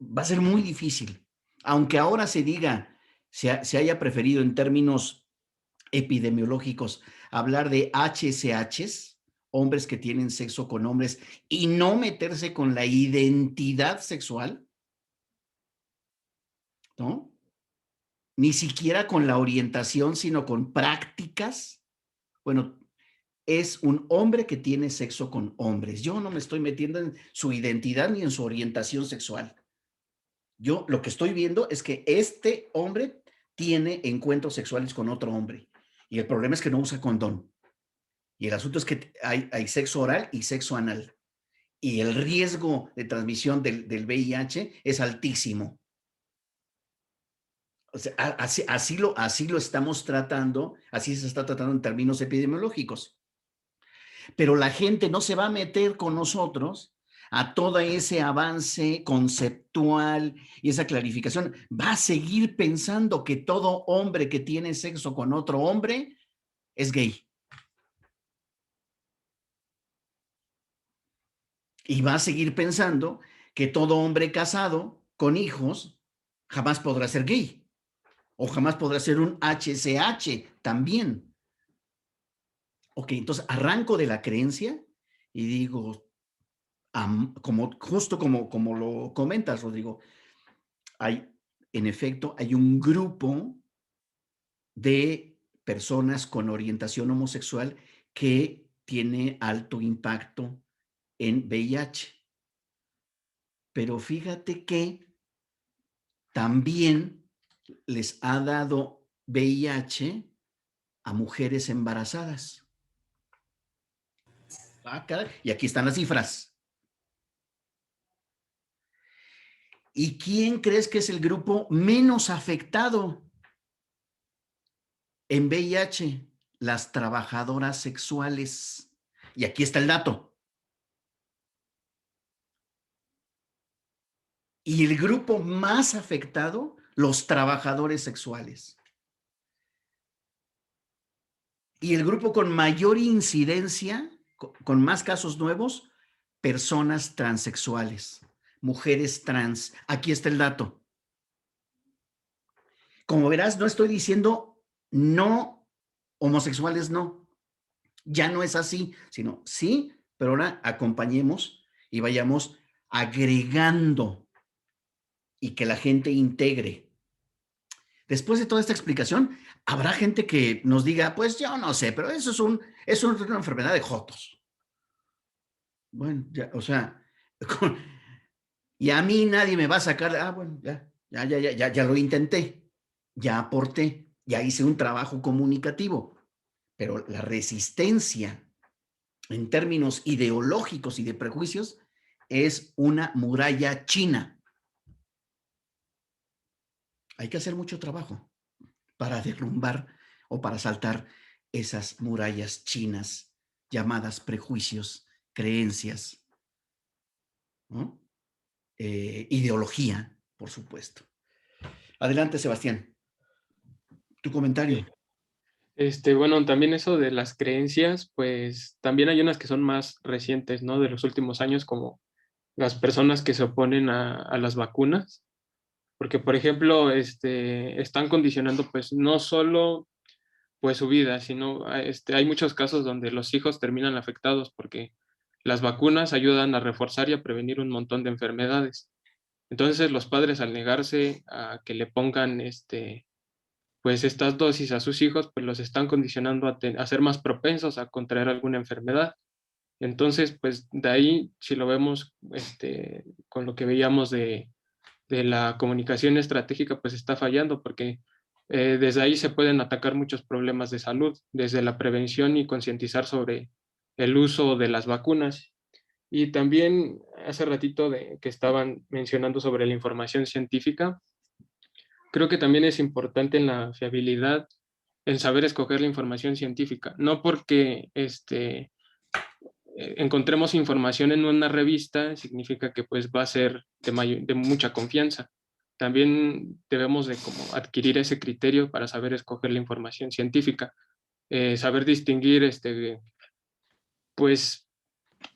Va a ser muy difícil. Aunque ahora se diga, se haya preferido en términos epidemiológicos hablar de HSHs, hombres que tienen sexo con hombres, y no meterse con la identidad sexual, ¿no? Ni siquiera con la orientación, sino con prácticas. Bueno, es un hombre que tiene sexo con hombres. Yo no me estoy metiendo en su identidad ni en su orientación sexual. Yo lo que estoy viendo es que este hombre tiene encuentros sexuales con otro hombre. Y el problema es que no usa condón. Y el asunto es que hay sexo oral y sexo anal. Y el riesgo de transmisión del VIH es altísimo. O sea, así lo estamos tratando, así se está tratando en términos epidemiológicos. Pero la gente no se va a meter con nosotros a todo ese avance conceptual y esa clarificación. Va a seguir pensando que todo hombre que tiene sexo con otro hombre es gay. Y va a seguir pensando que todo hombre casado con hijos jamás podrá ser gay o jamás podrá ser un HCH también. Ok, entonces arranco de la creencia y digo, justo como lo comentas, Rodrigo, en efecto, hay un grupo de personas con orientación homosexual que tiene alto impacto en VIH. Pero fíjate que también les ha dado VIH a mujeres embarazadas. Y aquí están las cifras. ¿Y quién crees que es el grupo menos afectado en VIH? Las trabajadoras sexuales. Y aquí está el dato. Y el grupo más afectado, los trabajadores sexuales. Y el grupo con mayor incidencia, con más casos nuevos, personas transexuales, mujeres trans. Aquí está el dato. Como verás, no estoy diciendo no, homosexuales no. Ya no es así, sino sí, pero ahora acompañemos y vayamos agregando y que la gente integre. Después de toda esta explicación, habrá gente que nos diga, pues yo no sé, pero eso es una enfermedad de jotos. Bueno, ya, o sea, y a mí nadie me va a sacar, bueno, ya lo intenté, ya aporté, ya hice un trabajo comunicativo, pero la resistencia en términos ideológicos y de prejuicios es una muralla china. Hay que hacer mucho trabajo para derrumbar o para saltar esas murallas chinas llamadas prejuicios, creencias, ¿no? Ideología, por supuesto. Adelante, Sebastián. Tu comentario. Bueno, también eso de las creencias, pues también hay unas que son más recientes, ¿no? De los últimos años, como las personas que se oponen a las vacunas, porque, por ejemplo, están condicionando, pues, no solo, pues, su vida, sino, hay muchos casos donde los hijos terminan afectados porque las vacunas ayudan a reforzar y a prevenir un montón de enfermedades. Entonces, los padres, al negarse a que le pongan, pues estas dosis a sus hijos, pues los están condicionando a ser más propensos a contraer alguna enfermedad. Entonces, pues de ahí, si lo vemos con lo que veíamos de la comunicación estratégica, pues está fallando, porque Desde ahí se pueden atacar muchos problemas de salud, desde la prevención y concientizar sobre el uso de las vacunas. Y también hace ratito que estaban mencionando sobre la información científica, creo que también es importante en la fiabilidad el saber escoger la información científica, no porque encontremos información en una revista significa que pues va a ser de mucha confianza. También debemos de como adquirir ese criterio para saber escoger la información científica, saber distinguir pues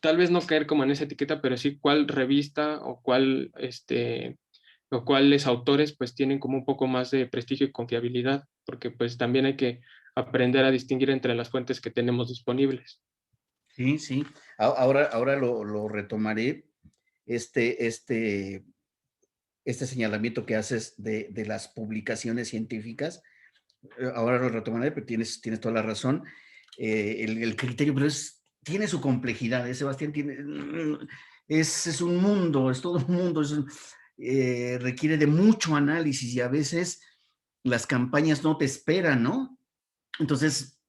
tal vez no caer como en esa etiqueta, pero sí cuál revista o cuáles autores pues tienen como un poco más de prestigio y confiabilidad, porque pues también hay que aprender a distinguir entre las fuentes que tenemos disponibles. Sí, sí. Ahora lo retomaré, este, este, este señalamiento que haces de las publicaciones científicas. Ahora lo retomaré, pero tienes toda la razón. El criterio, pero tiene su complejidad, Sebastián, es un mundo, es todo un mundo, requiere de mucho análisis y a veces las campañas no te esperan, ¿no? Entonces,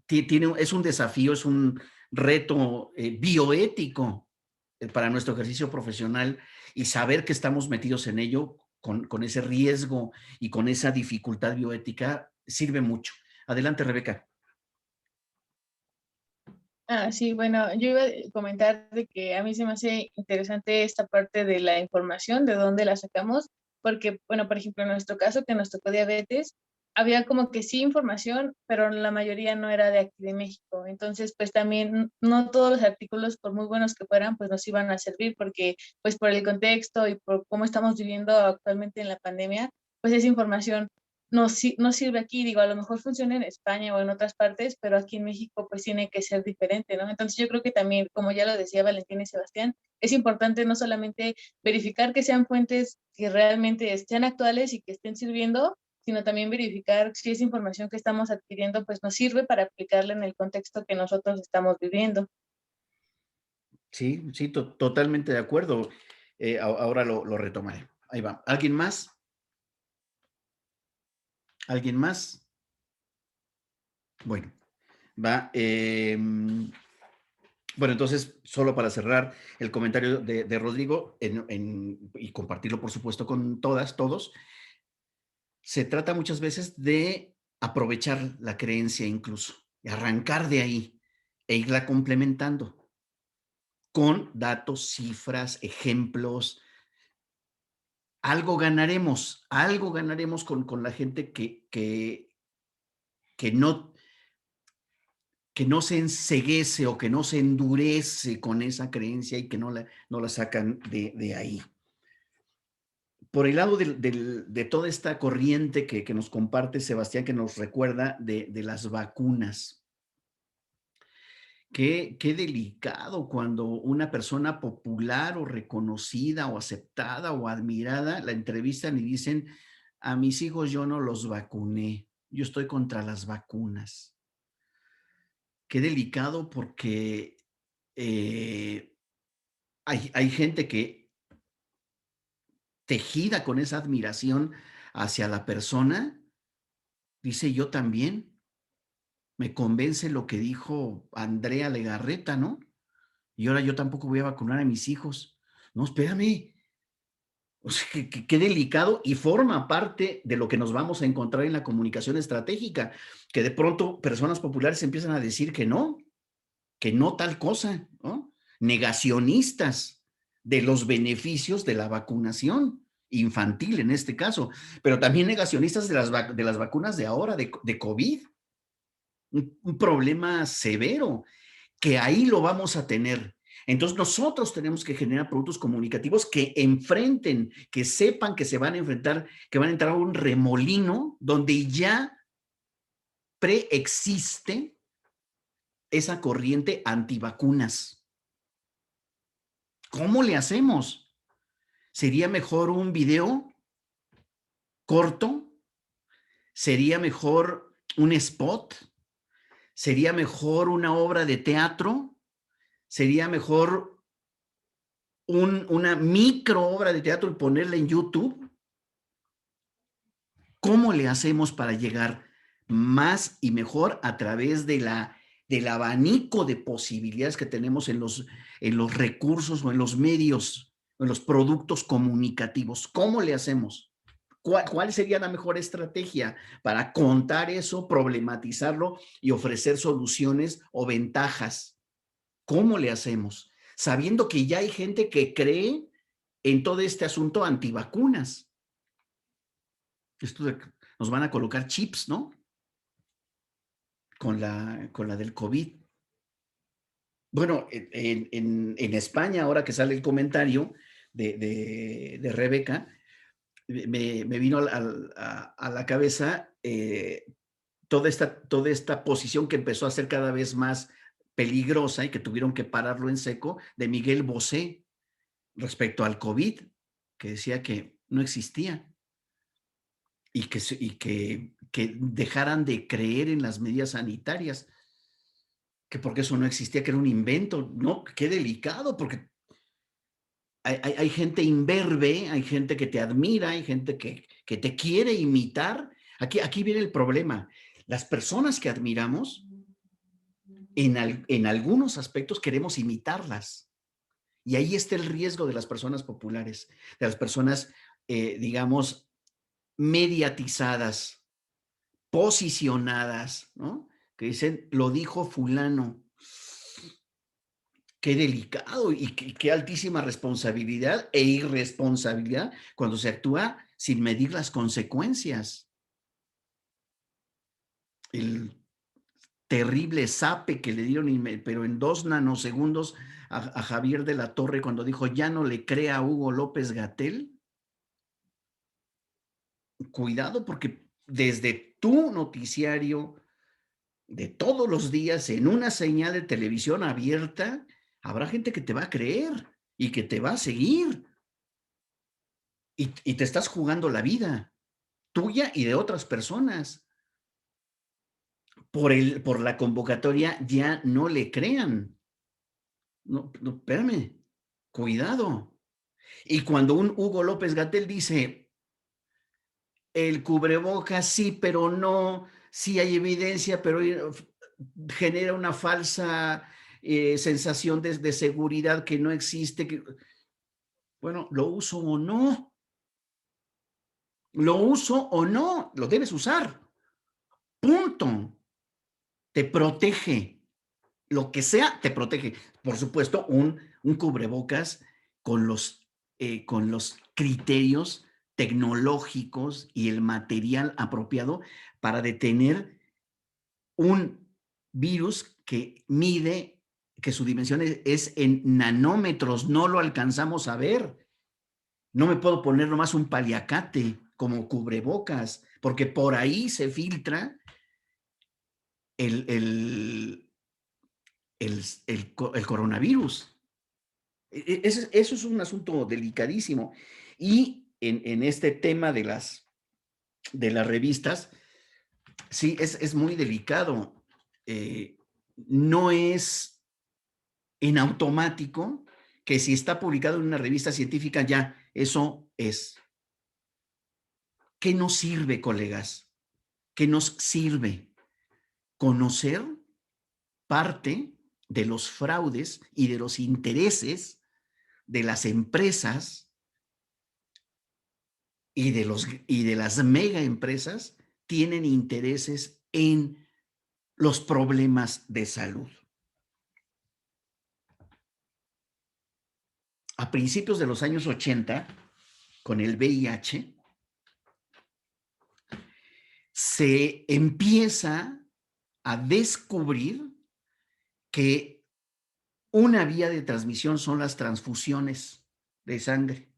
es un desafío, es un reto bioético para nuestro ejercicio profesional y saber que estamos metidos en ello con ese riesgo y con esa dificultad bioética sirve mucho. Adelante, Rebeca. Sí, bueno, yo iba a comentar de que a mí se me hace interesante esta parte de la información, de dónde la sacamos, porque, bueno, por ejemplo, en nuestro caso, que nos tocó diabetes, había como que sí información, pero la mayoría no era de aquí de México. Entonces, pues también no todos los artículos, por muy buenos que fueran, pues nos iban a servir porque, pues por el contexto y por cómo estamos viviendo actualmente en la pandemia, pues esa información no sirve aquí, digo, a lo mejor funciona en España o en otras partes, pero aquí en México pues tiene que ser diferente, ¿no? Entonces yo creo que también, como ya lo decía Valentín y Sebastián, es importante no solamente verificar que sean fuentes que realmente estén actuales y que estén sirviendo, sino también verificar si esa información que estamos adquiriendo pues nos sirve para aplicarla en el contexto que nosotros estamos viviendo. Sí, sí, totalmente de acuerdo. Ahora lo retomaré. Ahí va. ¿Alguien más? ¿Alguien más? Bueno, va. Bueno, entonces, solo para cerrar el comentario de Rodrigo y compartirlo, por supuesto, con todos, se trata muchas veces de aprovechar la creencia incluso, de arrancar de ahí e irla complementando con datos, cifras, ejemplos. Algo ganaremos con la gente que no se enceguece o que no se endurece con esa creencia y que no la sacan de ahí. Por el lado de toda esta corriente que nos comparte Sebastián, que nos recuerda de las vacunas. Qué delicado cuando una persona popular o reconocida o aceptada o admirada la entrevistan y dicen, a mis hijos yo no los vacuné, yo estoy contra las vacunas. Qué delicado porque hay gente que tejida con esa admiración hacia la persona, dice yo también. Me convence lo que dijo Andrea Legarreta, ¿no? Y ahora yo tampoco voy a vacunar a mis hijos. No, espérame. O sea, qué delicado y forma parte de lo que nos vamos a encontrar en la comunicación estratégica, que de pronto personas populares empiezan a decir que no tal cosa, ¿no? Negacionistas de los beneficios de la vacunación infantil en este caso, pero también negacionistas de las vacunas de ahora, de COVID. Un problema severo, que ahí lo vamos a tener. Entonces nosotros tenemos que generar productos comunicativos que enfrenten, que sepan que se van a enfrentar, que van a entrar a un remolino donde ya preexiste esa corriente antivacunas. ¿Cómo le hacemos? ¿Sería mejor un video corto? ¿Sería mejor un spot? ¿Sería mejor una obra de teatro? ¿Sería mejor una micro obra de teatro y ponerla en YouTube? ¿Cómo le hacemos para llegar más y mejor a través del abanico de posibilidades que tenemos en los recursos o en los medios, en los productos comunicativos? ¿Cómo le hacemos? ¿Cuál sería la mejor estrategia para contar eso, problematizarlo y ofrecer soluciones o ventajas? ¿Cómo le hacemos? Sabiendo que ya hay gente que cree en todo este asunto antivacunas. Esto de que nos van a colocar chips, ¿no? Con la del COVID. Bueno, en España, ahora que sale el comentario de Rebeca, me vino a la cabeza toda esta posición que empezó a ser cada vez más peligrosa y que tuvieron que pararlo en seco, de Miguel Bosé respecto al COVID, que decía que no existía y que dejaran de creer en las medidas sanitarias, que porque eso no existía, que era un invento. No, qué delicado, porque hay gente imberbe, hay gente que te admira, hay gente que te quiere imitar. Aquí viene el problema. Las personas que admiramos, en algunos aspectos queremos imitarlas. Y ahí está el riesgo de las personas populares, de las personas, digamos, mediatizadas, posicionadas, ¿no? Que dicen, lo dijo fulano. Qué delicado y qué altísima responsabilidad e irresponsabilidad cuando se actúa sin medir las consecuencias. El terrible zape que le dieron, pero en 2 nanosegundos a Javier de la Torre cuando dijo, ya no le crea a Hugo López-Gatell. Cuidado, porque desde tu noticiario de todos los días en una señal de televisión abierta, habrá gente que te va a creer y que te va a seguir. Y te estás jugando la vida, tuya y de otras personas. Por la convocatoria ya no le crean. No, espérame, cuidado. Y cuando un Hugo López-Gatell dice, el cubrebocas sí, pero no, sí hay evidencia, pero genera una falsa sensación de seguridad que no existe. Bueno, ¿lo uso o no? ¿Lo uso o no? Lo debes usar. Punto. Te protege. Lo que sea, te protege. Por supuesto, un cubrebocas con los criterios tecnológicos y el material apropiado para detener un virus que mide, que su dimensión es en nanómetros, no lo alcanzamos a ver. No me puedo poner nomás un paliacate como cubrebocas, porque por ahí se filtra el coronavirus. Eso es un asunto delicadísimo. Y en este tema de las revistas, sí, es muy delicado. No es en automático que si está publicado en una revista científica, ya, eso es. ¿Qué nos sirve, colegas? ¿Qué nos sirve? Conocer parte de los fraudes y de los intereses de las empresas y de las mega empresas tienen intereses en los problemas de salud. A principios de los años 80, con el VIH, se empieza a descubrir que una vía de transmisión son las transfusiones de sangre,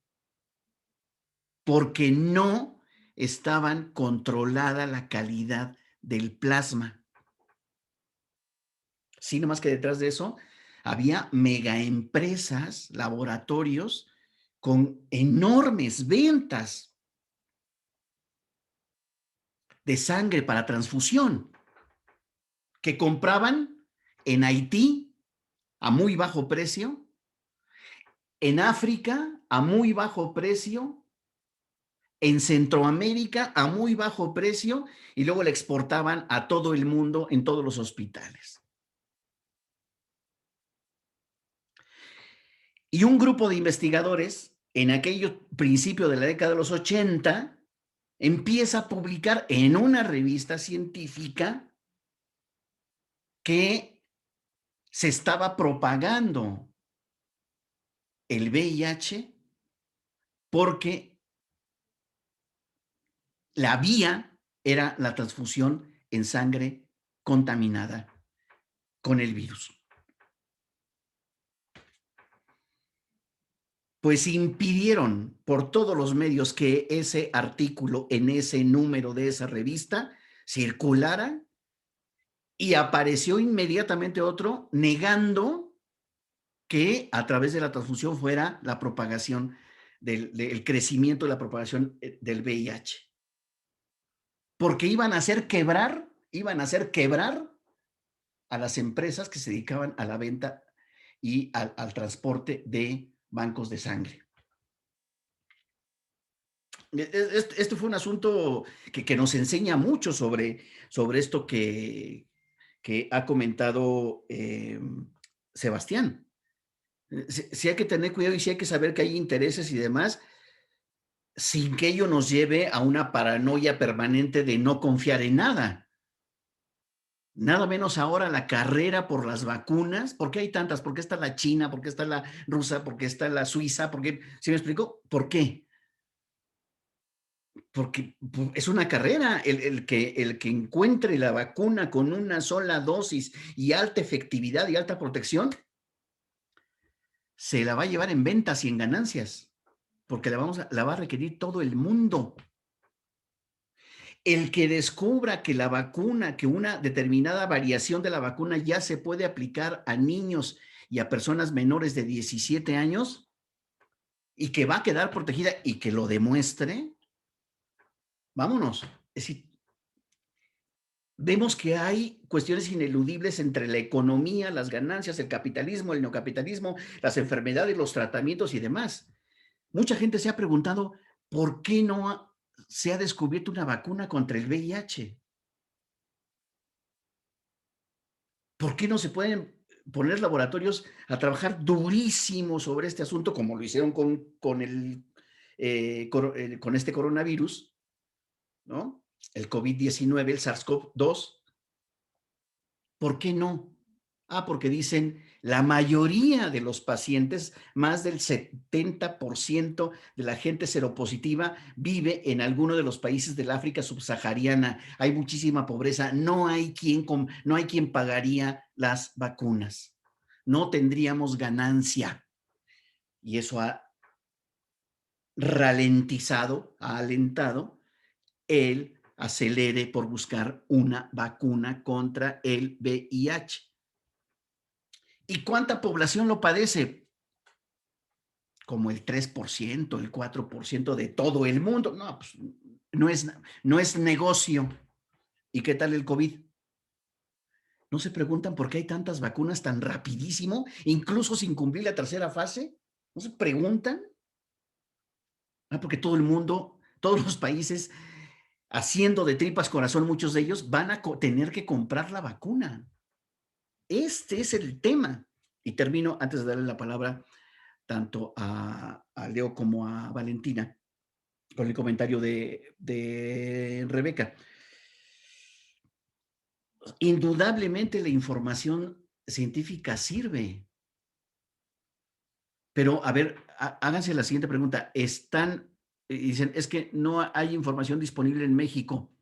porque no estaban controlada la calidad del plasma. Sí, nomás que detrás de eso había megaempresas, laboratorios con enormes ventas de sangre para transfusión que compraban en Haití a muy bajo precio, en África a muy bajo precio, en Centroamérica a muy bajo precio y luego la exportaban a todo el mundo en todos los hospitales. Y un grupo de investigadores en aquellos principios de la década de los 80 empieza a publicar en una revista científica que se estaba propagando el VIH porque la vía era la transfusión en sangre contaminada con el virus. Pues impidieron por todos los medios que ese artículo en ese número de esa revista circulara y apareció inmediatamente otro negando que a través de la transfusión fuera la propagación del crecimiento de la propagación del VIH. Porque iban a hacer quebrar a las empresas que se dedicaban a la venta y al transporte de bancos de sangre. Este fue un asunto que nos enseña mucho sobre esto que ha comentado Sebastián. Sí hay que tener cuidado y sí hay que saber que hay intereses y demás, sin que ello nos lleve a una paranoia permanente de no confiar en nada. Nada menos ahora la carrera por las vacunas. ¿Por qué hay tantas? ¿Por qué está la china? ¿Por qué está la rusa? ¿Por qué está la suiza? ¿Por qué? ¿Sí me explico? ¿Por qué? Porque es una carrera. El que encuentre la vacuna con una sola dosis y alta efectividad y alta protección, se la va a llevar en ventas y en ganancias, porque la va a requerir todo el mundo. El que descubra que la vacuna, que una determinada variación de la vacuna ya se puede aplicar a niños y a personas menores de 17 años y que va a quedar protegida y que lo demuestre, vámonos. Es decir, vemos que hay cuestiones ineludibles entre la economía, las ganancias, el capitalismo, el neocapitalismo, las enfermedades, los tratamientos y demás. Mucha gente se ha preguntado, ¿por qué no se ha descubierto una vacuna contra el VIH? ¿Por qué no se pueden poner laboratorios a trabajar durísimo sobre este asunto, como lo hicieron con este coronavirus, ¿no? El COVID-19, el SARS-CoV-2. ¿Por qué no? Porque dicen, la mayoría de los pacientes, más del 70% de la gente seropositiva vive en alguno de los países del África subsahariana. Hay muchísima pobreza, no hay quien pagaría las vacunas. No tendríamos ganancia. Y eso ha ralentizado, ha alentado el acelere por buscar una vacuna contra el VIH. ¿Y cuánta población lo padece? Como el 3%, el 4% de todo el mundo. No, pues no es negocio. ¿Y qué tal el COVID? ¿No se preguntan por qué hay tantas vacunas tan rapidísimo, incluso sin cumplir la tercera fase? ¿No se preguntan? Porque todo el mundo, todos los países, haciendo de tripas corazón, muchos de ellos van a tener que comprar la vacuna. Este es el tema. Y termino antes de darle la palabra tanto a Leo como a Valentina con el comentario de Rebeca. Indudablemente la información científica sirve. Pero, a ver, háganse la siguiente pregunta. Dicen, es que no hay información disponible en México.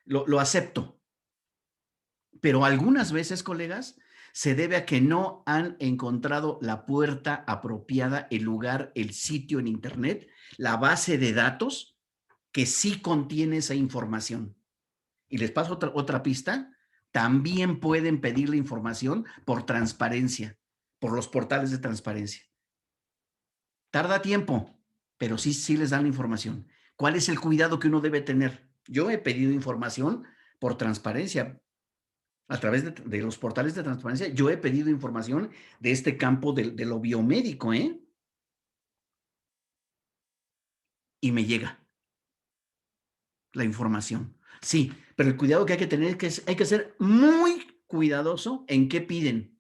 Lo acepto. Pero algunas veces, colegas, se debe a que no han encontrado la puerta apropiada, el lugar, el sitio en Internet, la base de datos que sí contiene esa información. Y les paso otra pista. También pueden pedir la información por transparencia, por los portales de transparencia. Tarda tiempo, pero sí les dan la información. ¿Cuál es el cuidado que uno debe tener? Yo he pedido información por transparencia. A través de los portales de transparencia, yo he pedido información de este campo de lo biomédico, ¿eh? y me llega la información. Sí, pero el cuidado que hay que tener es que hay que ser muy cuidadoso en qué piden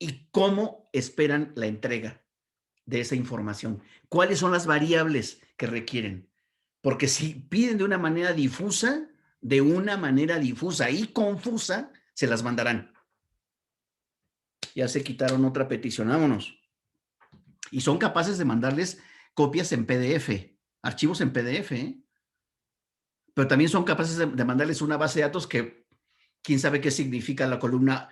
y cómo esperan la entrega de esa información. ¿Cuáles son las variables que requieren? Porque si piden de una manera difusa y confusa, se las mandarán. Ya se quitaron otra petición, vámonos. Y son capaces de mandarles copias en PDF, archivos en PDF, ¿eh? Pero también son capaces de mandarles una base de datos que quién sabe qué significa la columna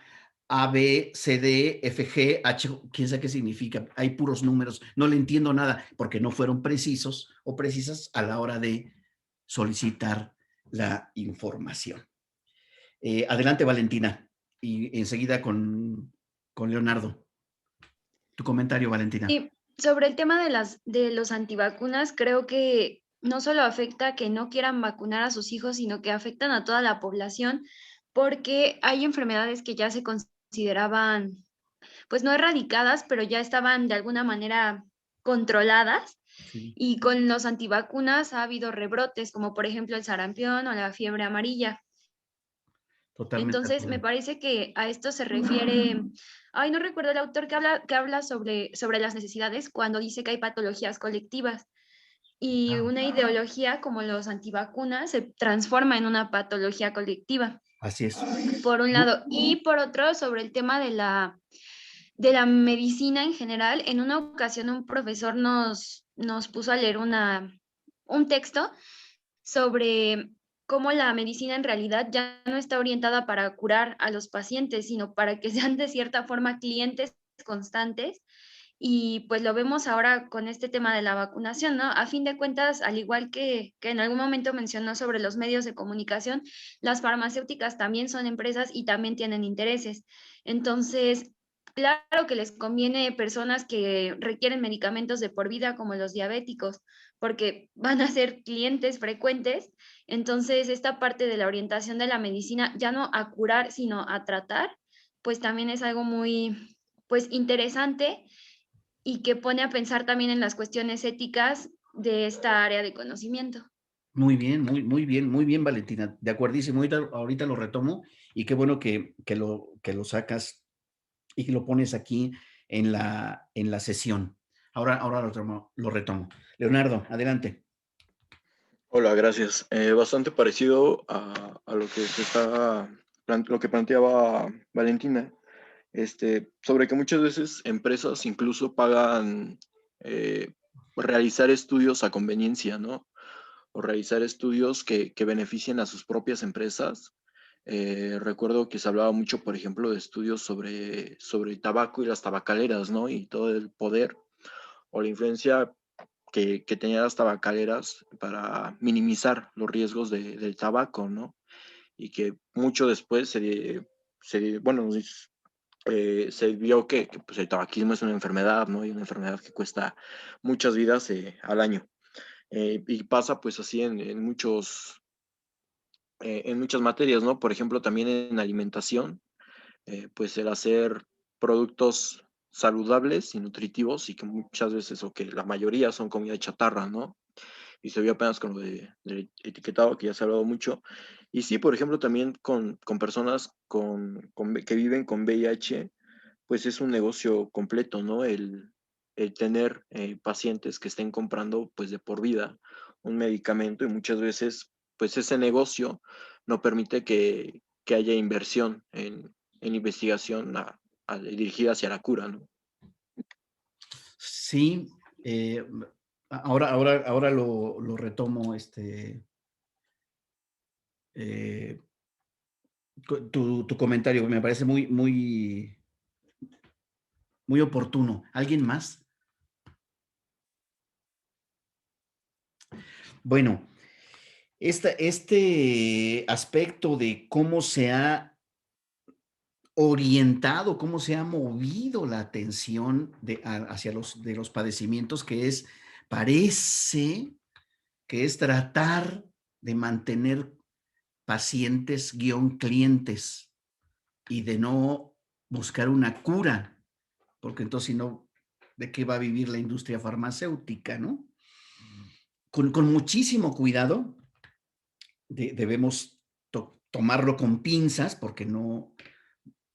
A, B, C, D, F, G, H, quién sabe qué significa. Hay puros números, no le entiendo nada porque no fueron precisos o precisas a la hora de solicitar la información. Adelante, Valentina, y enseguida con Leonardo. Tu comentario, Valentina. Y sobre el tema de los antivacunas, creo que no solo afecta que no quieran vacunar a sus hijos, sino que afectan a toda la población, porque hay enfermedades que ya se consideraban, pues no erradicadas, pero ya estaban de alguna manera controladas. Sí, Y con los antivacunas ha habido rebrotes, como por ejemplo el sarampión o la fiebre amarilla. totalmente de Entonces, me acuerdo. parece que a esto se refiere, ay, no recuerdo el autor que habla sobre las necesidades cuando dice que hay patologías colectivas y Claro, una ideología como los antivacunas se transforma en una patología colectiva, así es. por un lado. Y por otro, sobre el tema de la medicina en general, en una ocasión un profesor nos puso a leer un texto sobre cómo la medicina en realidad ya no está orientada para curar a los pacientes, sino para que sean de cierta forma clientes constantes. Y pues lo vemos ahora con este tema de la vacunación, ¿no? A fin de cuentas, al igual que en algún momento mencionó sobre los medios de comunicación, las farmacéuticas también son empresas y también tienen intereses. Entonces, claro que les conviene personas que requieren medicamentos de por vida, como los diabéticos, porque van a ser clientes frecuentes. Entonces, esta parte de la orientación de la medicina, ya no a curar, sino a tratar, pues también es algo muy, pues interesante y que pone a pensar también en las cuestiones éticas de esta área de conocimiento. Muy bien, muy bien, Valentina. De acuerdísimo. Ahorita lo retomo y qué bueno que lo sacas y que lo pones aquí en la sesión. Ahora lo retomo. Leonardo, adelante. Hola, gracias. Bastante parecido a lo que lo que planteaba Valentina, sobre que muchas veces empresas incluso pagan realizar estudios a conveniencia, ¿no? O realizar estudios que beneficien a sus propias empresas. Recuerdo que se hablaba mucho, por ejemplo, de estudios sobre el tabaco y las tabacaleras, ¿no? Y todo el poder o la influencia que tenían las tabacaleras para minimizar los riesgos del tabaco, ¿no? Y que mucho después se vio que, pues, el tabaquismo es una enfermedad, ¿no? Y una enfermedad que cuesta muchas vidas al año. Y pasa pues así en muchas materias, ¿no? Por ejemplo, también en alimentación, pues el hacer productos saludables y nutritivos y que muchas veces o que la mayoría son comida chatarra, ¿no? Y se vio apenas con lo del etiquetado, que ya se ha hablado mucho. Y sí, por ejemplo, también con personas que viven con VIH, pues es un negocio completo, ¿no? El tener pacientes que estén comprando pues de por vida un medicamento y muchas veces pues ese negocio no permite que haya inversión en investigación dirigida hacia la cura, ¿no? Sí, ahora lo retomo, eh, tu comentario, me parece muy oportuno. ¿Alguien más? Bueno, este aspecto de cómo se ha orientado, cómo se ha movido la atención hacia de los padecimientos, parece que es tratar de mantener pacientes clientes y de no buscar una cura, porque entonces si no, ¿de qué va a vivir la industria farmacéutica, no? con muchísimo cuidado. Debemos tomarlo con pinzas porque no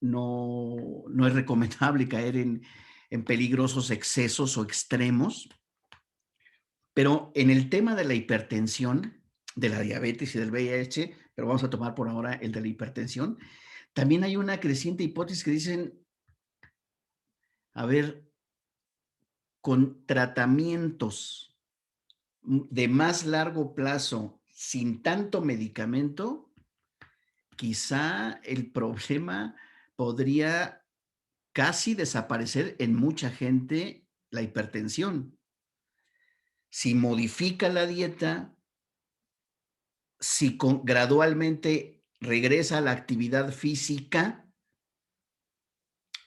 es recomendable caer en peligrosos excesos o extremos. Pero en el tema de la hipertensión, de la diabetes y del VIH, pero vamos a tomar por ahora el de la hipertensión, también hay una creciente hipótesis que dicen, a ver, con tratamientos de más largo plazo, sin tanto medicamento, quizá el problema podría casi desaparecer en mucha gente, la hipertensión. Si modifica la dieta, si gradualmente regresa a la actividad física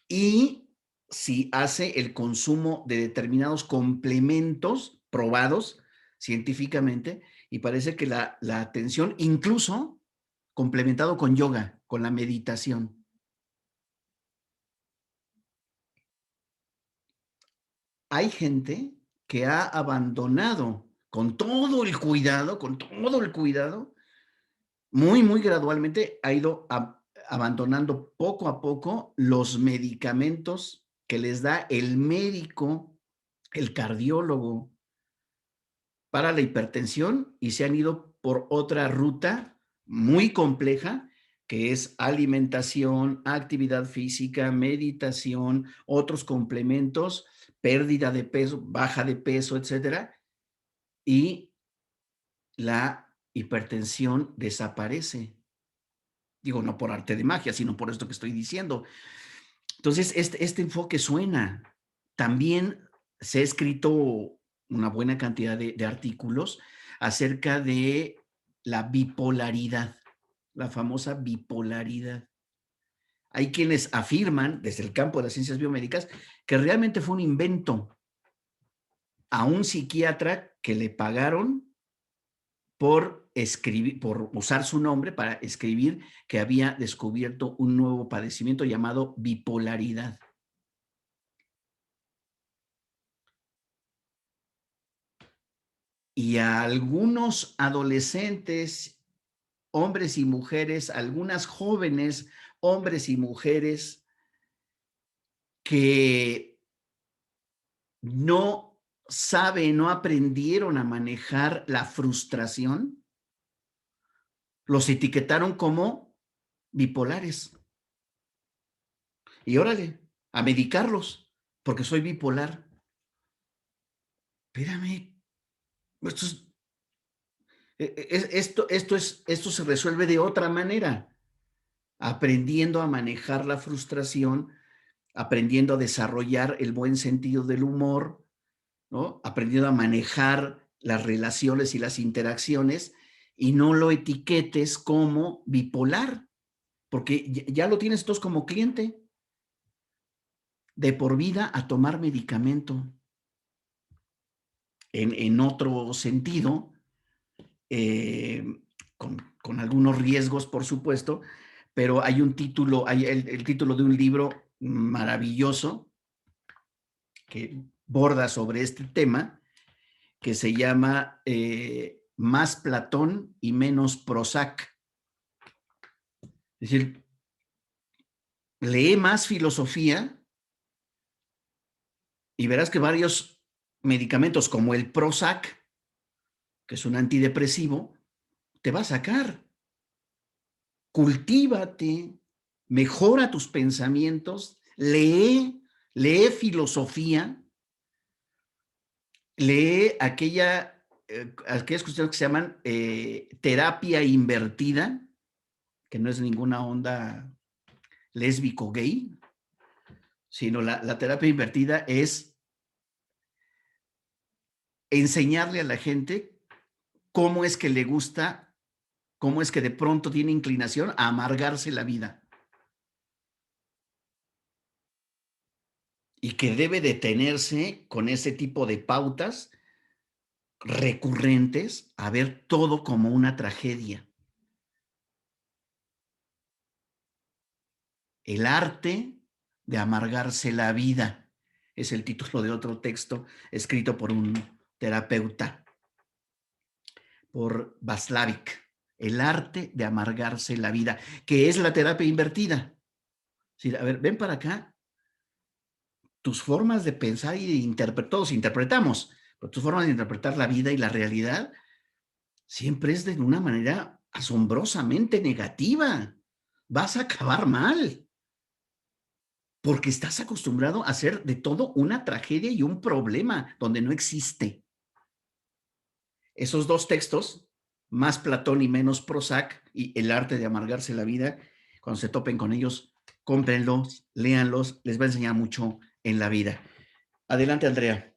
y si hace el consumo de determinados complementos probados científicamente, y parece que la atención, incluso complementado con yoga, con la meditación. Hay gente que ha abandonado con todo el cuidado, muy, muy gradualmente ha ido abandonando poco a poco los medicamentos que les da el médico, el cardiólogo para la hipertensión, y se han ido por otra ruta muy compleja, que es alimentación, actividad física, meditación, otros complementos, pérdida de peso, baja de peso, etcétera, y la hipertensión desaparece. Digo, no por arte de magia, sino por esto que estoy diciendo. Entonces, este enfoque suena. También se ha escrito una buena cantidad de artículos acerca de la bipolaridad, la famosa bipolaridad. Hay quienes afirman, desde el campo de las ciencias biomédicas, que realmente fue un invento a un psiquiatra que le pagaron por escribir, por usar su nombre para escribir que había descubierto un nuevo padecimiento llamado bipolaridad. Y a algunos adolescentes, hombres y mujeres, algunas jóvenes, hombres y mujeres que no saben, no aprendieron a manejar la frustración, los etiquetaron como bipolares. Y órale, a medicarlos, porque soy bipolar. Espérame, esto se resuelve de otra manera, aprendiendo a manejar la frustración, aprendiendo a desarrollar el buen sentido del humor, ¿no? Aprendiendo a manejar las relaciones y las interacciones, y no lo etiquetes como bipolar, porque ya lo tienes todos como cliente de por vida a tomar medicamento. En otro sentido, con algunos riesgos, por supuesto, pero hay un título, hay el título de un libro maravilloso que borda sobre este tema, que se llama Más Platón y menos Prozac. Es decir, lee más filosofía y verás que varios medicamentos como el Prozac, que es un antidepresivo, te va a sacar. Cultívate, mejora tus pensamientos, lee filosofía, lee aquellas cuestiones que se llaman terapia invertida, que no es ninguna onda lésbico gay, sino la terapia invertida es enseñarle a la gente cómo es que le gusta, cómo es que de pronto tiene inclinación a amargarse la vida. Y que debe detenerse con ese tipo de pautas recurrentes a ver todo como una tragedia. El arte de amargarse la vida es el título de otro texto escrito por un terapeuta por Václavic, El arte de amargarse la vida, que es la terapia invertida. Sí, a ver, ven para acá. Tus formas de pensar y de interpretar, todos interpretamos, pero tus formas de interpretar la vida y la realidad siempre es de una manera asombrosamente negativa. Vas a acabar mal, porque estás acostumbrado a hacer de todo una tragedia y un problema donde no existe. Esos dos textos, más Platón y menos Prozac, y El arte de amargarse la vida, cuando se topen con ellos, cómprenlos, léanlos, les va a enseñar mucho en la vida. Adelante, Andrea.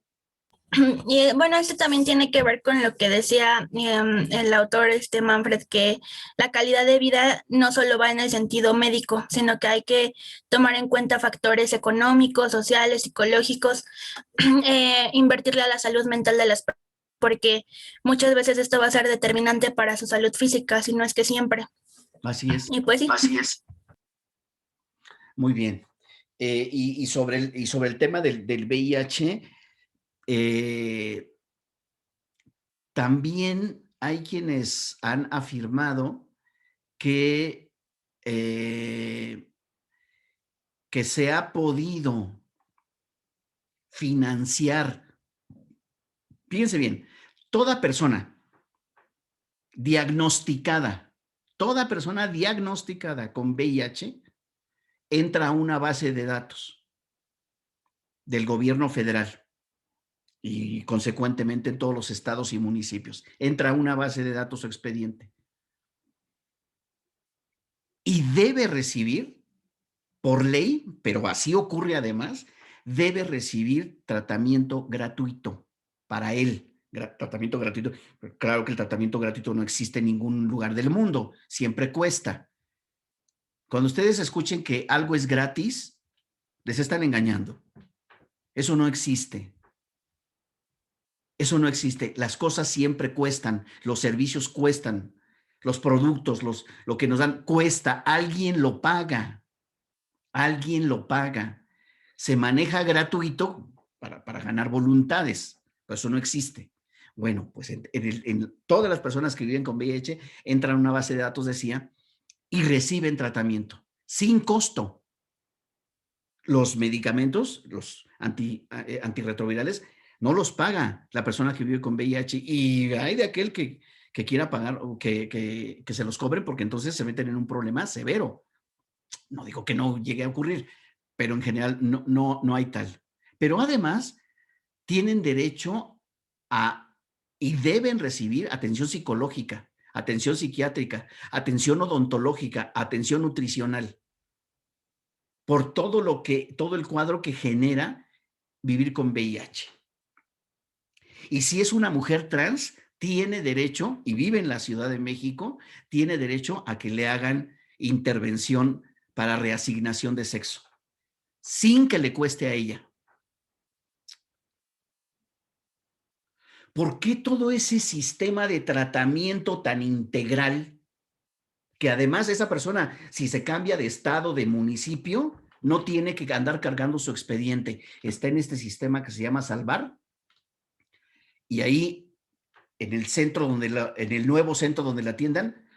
Y bueno, esto también tiene que ver con lo que decía el autor Manfred, que la calidad de vida no solo va en el sentido médico, sino que hay que tomar en cuenta factores económicos, sociales, psicológicos, invertirle a la salud mental de las personas, porque muchas veces esto va a ser determinante para su salud física, si no es que siempre. Así es. Y pues sí. Así es. Muy bien. Y sobre el tema del VIH, también hay quienes han afirmado que se ha podido financiar, fíjense bien, toda persona diagnosticada con VIH entra a una base de datos del gobierno federal y consecuentemente en todos los estados y municipios. Entra a una base de datos o expediente. Y debe recibir, por ley, pero así ocurre además, debe recibir tratamiento gratuito para él. Tratamiento gratuito. Claro que el tratamiento gratuito no existe en ningún lugar del mundo, siempre cuesta. Cuando ustedes escuchen que algo es gratis, les están engañando. Eso no existe. Eso no existe. Las cosas siempre cuestan, los servicios cuestan, los productos, lo que nos dan cuesta, alguien lo paga. Alguien lo paga. Se maneja gratuito para ganar voluntades, pero eso no existe. Bueno, pues en todas las personas que viven con VIH entran a una base de datos, decía, y reciben tratamiento sin costo. Los medicamentos, los antirretrovirales, no los paga la persona que vive con VIH y hay de aquel que quiera pagar o que se los cobre, porque entonces se meten en un problema severo. No digo que no llegue a ocurrir, pero en general no hay tal. Pero además tienen derecho y deben recibir atención psicológica, atención psiquiátrica, atención odontológica, atención nutricional, por todo el cuadro que genera vivir con VIH. Y si es una mujer trans, tiene derecho, y vive en la Ciudad de México, tiene derecho a que le hagan intervención para reasignación de sexo, sin que le cueste a ella. ¿Por qué todo ese sistema de tratamiento tan integral, que además esa persona, si se cambia de estado, de municipio, no tiene que andar cargando su expediente? Está en este sistema que se llama Salvar, y ahí en el centro en el nuevo centro donde la atiendan,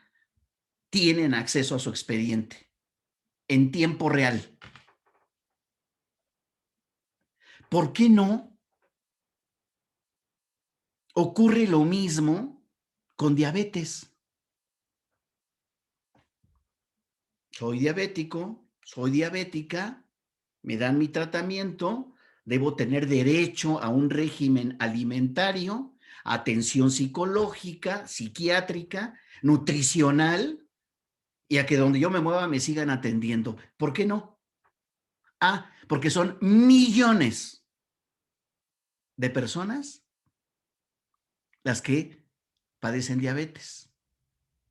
tienen acceso a su expediente en tiempo real. ¿Por qué no ocurre lo mismo con diabetes? Soy diabético, soy diabética, me dan mi tratamiento, debo tener derecho a un régimen alimentario, atención psicológica, psiquiátrica, nutricional, y a que donde yo me mueva me sigan atendiendo. ¿Por qué no? Porque son millones de personas las que padecen diabetes.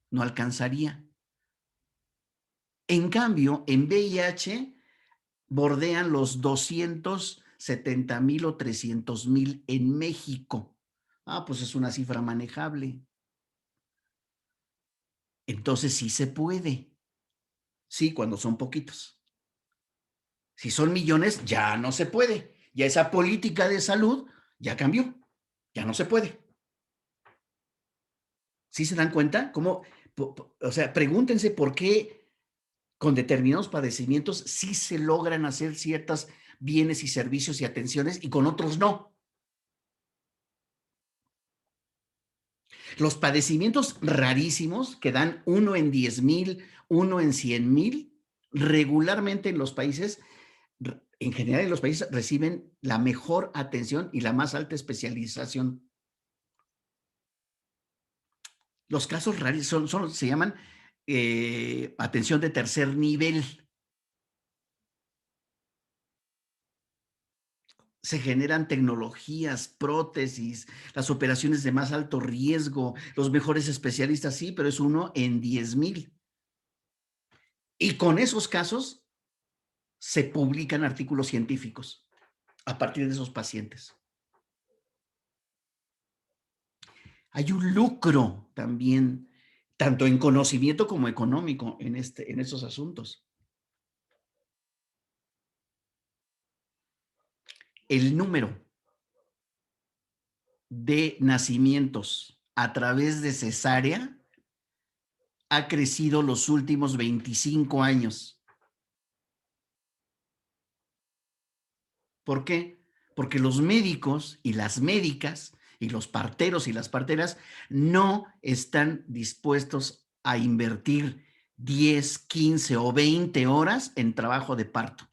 No alcanzaría. En cambio, en VIH bordean los 270,000 o 300,000 en México. Pues es una cifra manejable. Entonces sí se puede. Sí, cuando son poquitos. Si son millones, ya no se puede. Ya esa política de salud ya cambió. Ya no se puede. ¿Sí se dan cuenta? O sea, pregúntense por qué con determinados padecimientos sí se logran hacer ciertos bienes y servicios y atenciones y con otros no. Los padecimientos rarísimos, que dan 1 en 10,000, 1 en 100,000, regularmente en los países, en general en los países, reciben la mejor atención y la más alta especialización. Los casos raros se llaman atención de tercer nivel. Se generan tecnologías, prótesis, las operaciones de más alto riesgo, los mejores especialistas, sí, pero es 1 en 10,000. Y con esos casos se publican artículos científicos a partir de esos pacientes. Hay un lucro también, tanto en conocimiento como económico, en esos asuntos. El número de nacimientos a través de cesárea ha crecido los últimos 25 años. ¿Por qué? Porque los médicos y las médicas y los parteros y las parteras no están dispuestos a invertir 10, 15 o 20 horas en trabajo de parto.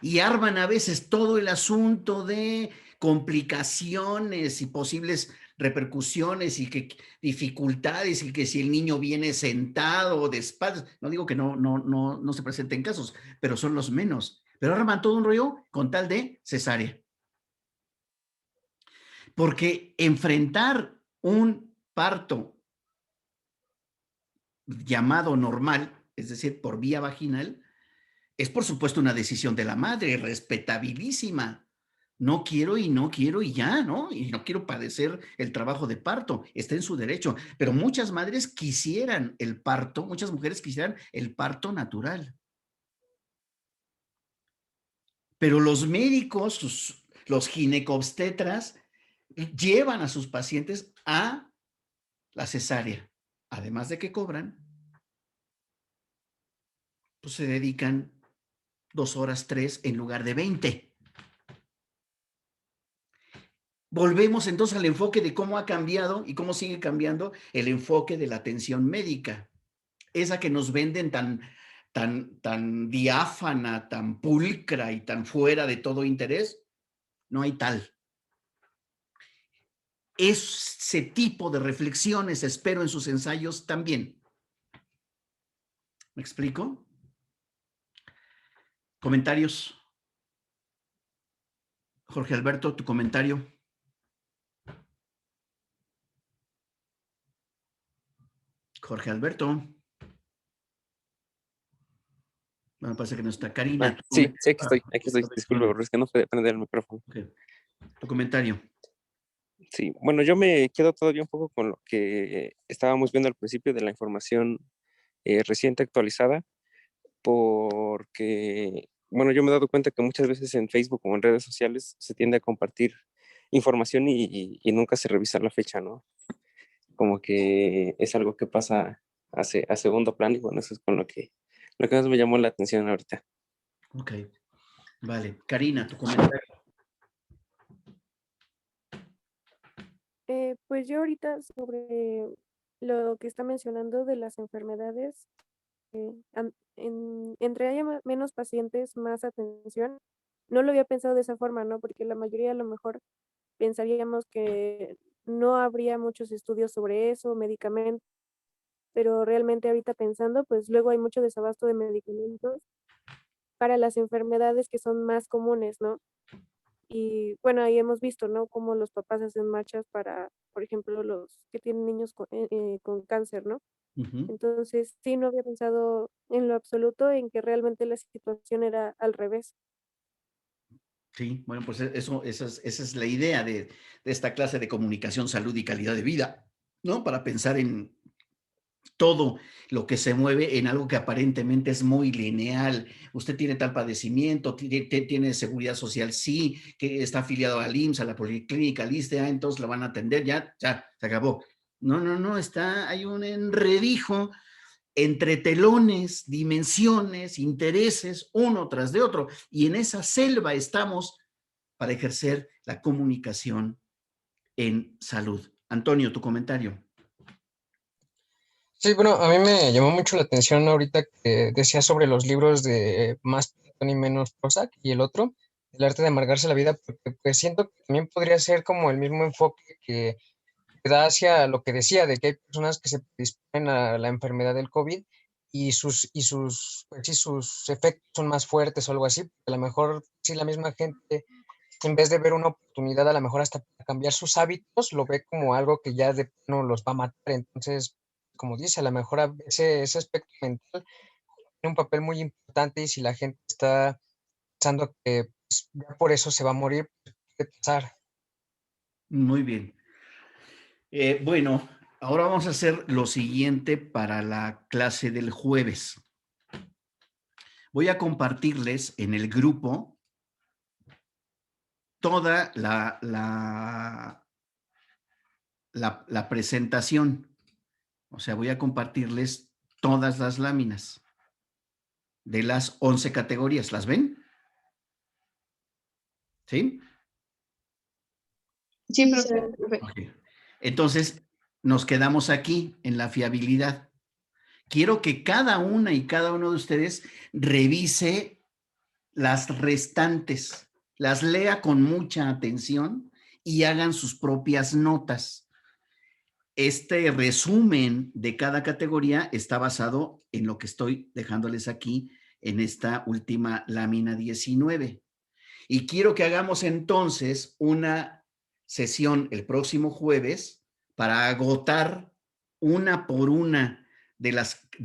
Y arman a veces todo el asunto de complicaciones y posibles repercusiones y que dificultades y que si el niño viene sentado o de espaldas, no digo que no se presenten casos, pero son los menos. Pero arman todo un rollo con tal de cesárea. Porque enfrentar un parto llamado normal, es decir, por vía vaginal, es por supuesto una decisión de la madre, respetabilísima. No quiero y no quiero y ya, ¿no? Y no quiero padecer el trabajo de parto, está en su derecho. Pero muchas madres quisieran el parto, muchas mujeres quisieran el parto natural. Pero los médicos, los ginecobstetras, llevan a sus pacientes a la cesárea. Además de que cobran, pues se dedican 2 horas, 3 en lugar de 20. Volvemos entonces al enfoque de cómo ha cambiado y cómo sigue cambiando el enfoque de la atención médica. Esa que nos venden tan diáfana, tan pulcra y tan fuera de todo interés, no hay tal. Ese tipo de reflexiones espero en sus ensayos también. ¿Me explico? ¿Comentarios? Jorge Alberto, tu comentario. Jorge Alberto. Bueno, parece que no está. Karina. Sí, aquí estoy. Disculpe, pero es que no puede prender el micrófono. Okay. Tu comentario. Sí, bueno, yo me quedo todavía un poco con lo que estábamos viendo al principio de la información reciente actualizada, porque, bueno, yo me he dado cuenta que muchas veces en Facebook o en redes sociales se tiende a compartir información y nunca se revisa la fecha, ¿no? Como que es algo que pasa a segundo plano y bueno, eso es con lo que más me llamó la atención ahorita. Ok, vale. Karina, tu comentario. Pues yo ahorita sobre lo que está mencionando de las enfermedades, entre haya menos pacientes, más atención. No lo había pensado de esa forma, ¿no? Porque la mayoría a lo mejor pensaríamos que no habría muchos estudios sobre eso, medicamentos, pero realmente ahorita pensando, pues luego hay mucho desabasto de medicamentos para las enfermedades que son más comunes, ¿no? Y bueno, ahí hemos visto, ¿no? Cómo los papás hacen marchas para, por ejemplo, los que tienen niños con cáncer, ¿no? Entonces, sí, no había pensado en lo absoluto en que realmente la situación era al revés. Sí, bueno, pues esa es la idea de esta clase de comunicación, salud y calidad de vida, ¿no? Para pensar en todo lo que se mueve en algo que aparentemente es muy lineal. Usted tiene tal padecimiento, tiene seguridad social, sí, que está afiliado al IMSS, a la Policlínica, al ISSSTE, entonces lo van a atender, ya, se acabó. No, hay un enredijo entre telones, dimensiones, intereses, uno tras de otro. Y en esa selva estamos para ejercer la comunicación en salud. Antonio, tu comentario. Sí, bueno, a mí me llamó mucho la atención ahorita que decía sobre los libros de Más Platón y Menos Prozac y el otro, El arte de amargarse la vida, porque pues siento que también podría ser como el mismo enfoque que da hacia lo que decía, de que hay personas que se predisponen a la enfermedad del COVID pues sí, sus efectos son más fuertes o algo así. A lo mejor sí la misma gente, en vez de ver una oportunidad, a lo mejor hasta para cambiar sus hábitos, lo ve como algo que ya de plano los va a matar. Entonces, como dice, a lo mejor ese aspecto mental tiene un papel muy importante y si la gente está pensando que pues, ya por eso se va a morir, pues, puede pasar. Muy bien. Bueno, ahora vamos a hacer lo siguiente para la clase del jueves. Voy a compartirles en el grupo toda la presentación. O sea, voy a compartirles todas las láminas de las 11 categorías. ¿Las ven? ¿Sí? Sí, profe. Okay. Entonces, nos quedamos aquí en la fiabilidad. Quiero que cada una y cada uno de ustedes revise las restantes, las lea con mucha atención y hagan sus propias notas. Este resumen de cada categoría está basado en lo que estoy dejándoles aquí en esta última lámina 19. Y quiero que hagamos entonces una sesión el próximo jueves para agotar una por una de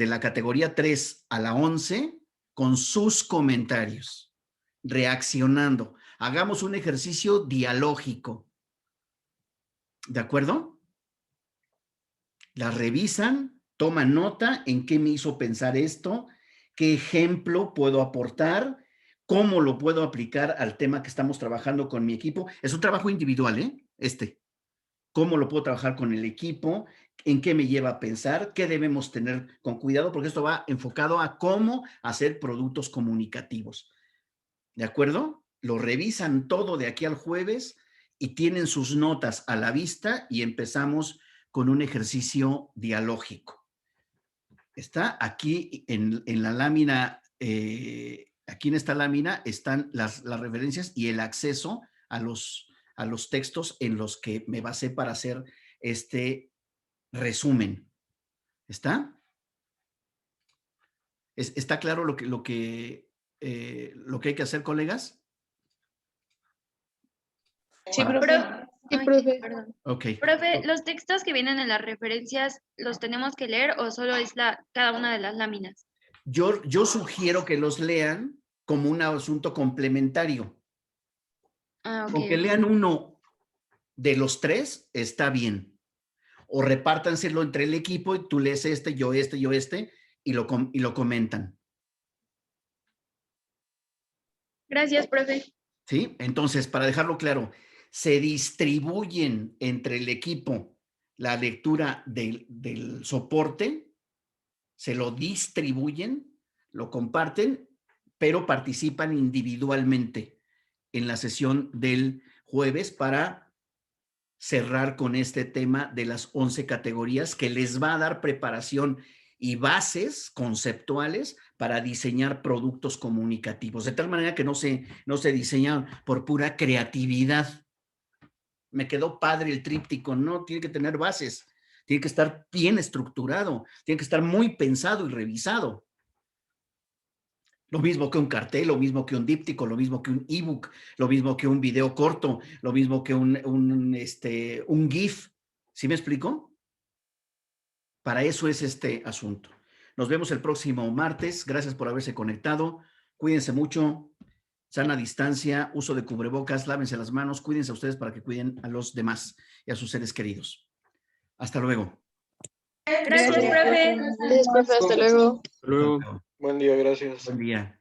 la categoría 3 a la 11 con sus comentarios, reaccionando. Hagamos un ejercicio dialógico. ¿De acuerdo? La revisan, toman nota en qué me hizo pensar esto, qué ejemplo puedo aportar, cómo lo puedo aplicar al tema que estamos trabajando con mi equipo. Es un trabajo individual, ¿eh? ¿Cómo lo puedo trabajar con el equipo? ¿En qué me lleva a pensar? ¿Qué debemos tener con cuidado? Porque esto va enfocado a cómo hacer productos comunicativos. ¿De acuerdo? Lo revisan todo de aquí al jueves y tienen sus notas a la vista y empezamos con un ejercicio dialógico. Está aquí en la lámina, aquí en esta lámina están las referencias y el acceso a los textos en los que me basé para hacer este resumen. ¿Está? ¿Está claro lo que hay que hacer, colegas? Sí, Para- profe. Sí, profe. Perdón. Ok. Profe, ¿los textos que vienen en las referencias los tenemos que leer o solo es cada una de las láminas? Yo sugiero que los lean como un asunto complementario. Ah, ok. Con que lean uno de los tres, está bien. O repártanselo entre el equipo y tú lees yo este, y lo comentan. Gracias, profe. ¿Sí? Entonces, para dejarlo claro, se distribuyen entre el equipo la lectura del soporte, se lo distribuyen, lo comparten, pero participan individualmente en la sesión del jueves para cerrar con este tema de las 11 categorías que les va a dar preparación y bases conceptuales para diseñar productos comunicativos, de tal manera que no se diseñan por pura creatividad. Me quedó padre el tríptico, no, tiene que tener bases, tiene que estar bien estructurado, tiene que estar muy pensado y revisado. Lo mismo que un cartel, lo mismo que un díptico, lo mismo que un ebook, lo mismo que un video corto, lo mismo que un GIF. ¿Sí me explico? Para eso es este asunto. Nos vemos el próximo martes. Gracias por haberse conectado. Cuídense mucho. Sana distancia, uso de cubrebocas, lávense las manos, cuídense a ustedes para que cuiden a los demás y a sus seres queridos. Hasta luego. Gracias, profe. Gracias, profe. Hasta luego. Hasta luego. Buen día, gracias. Buen día.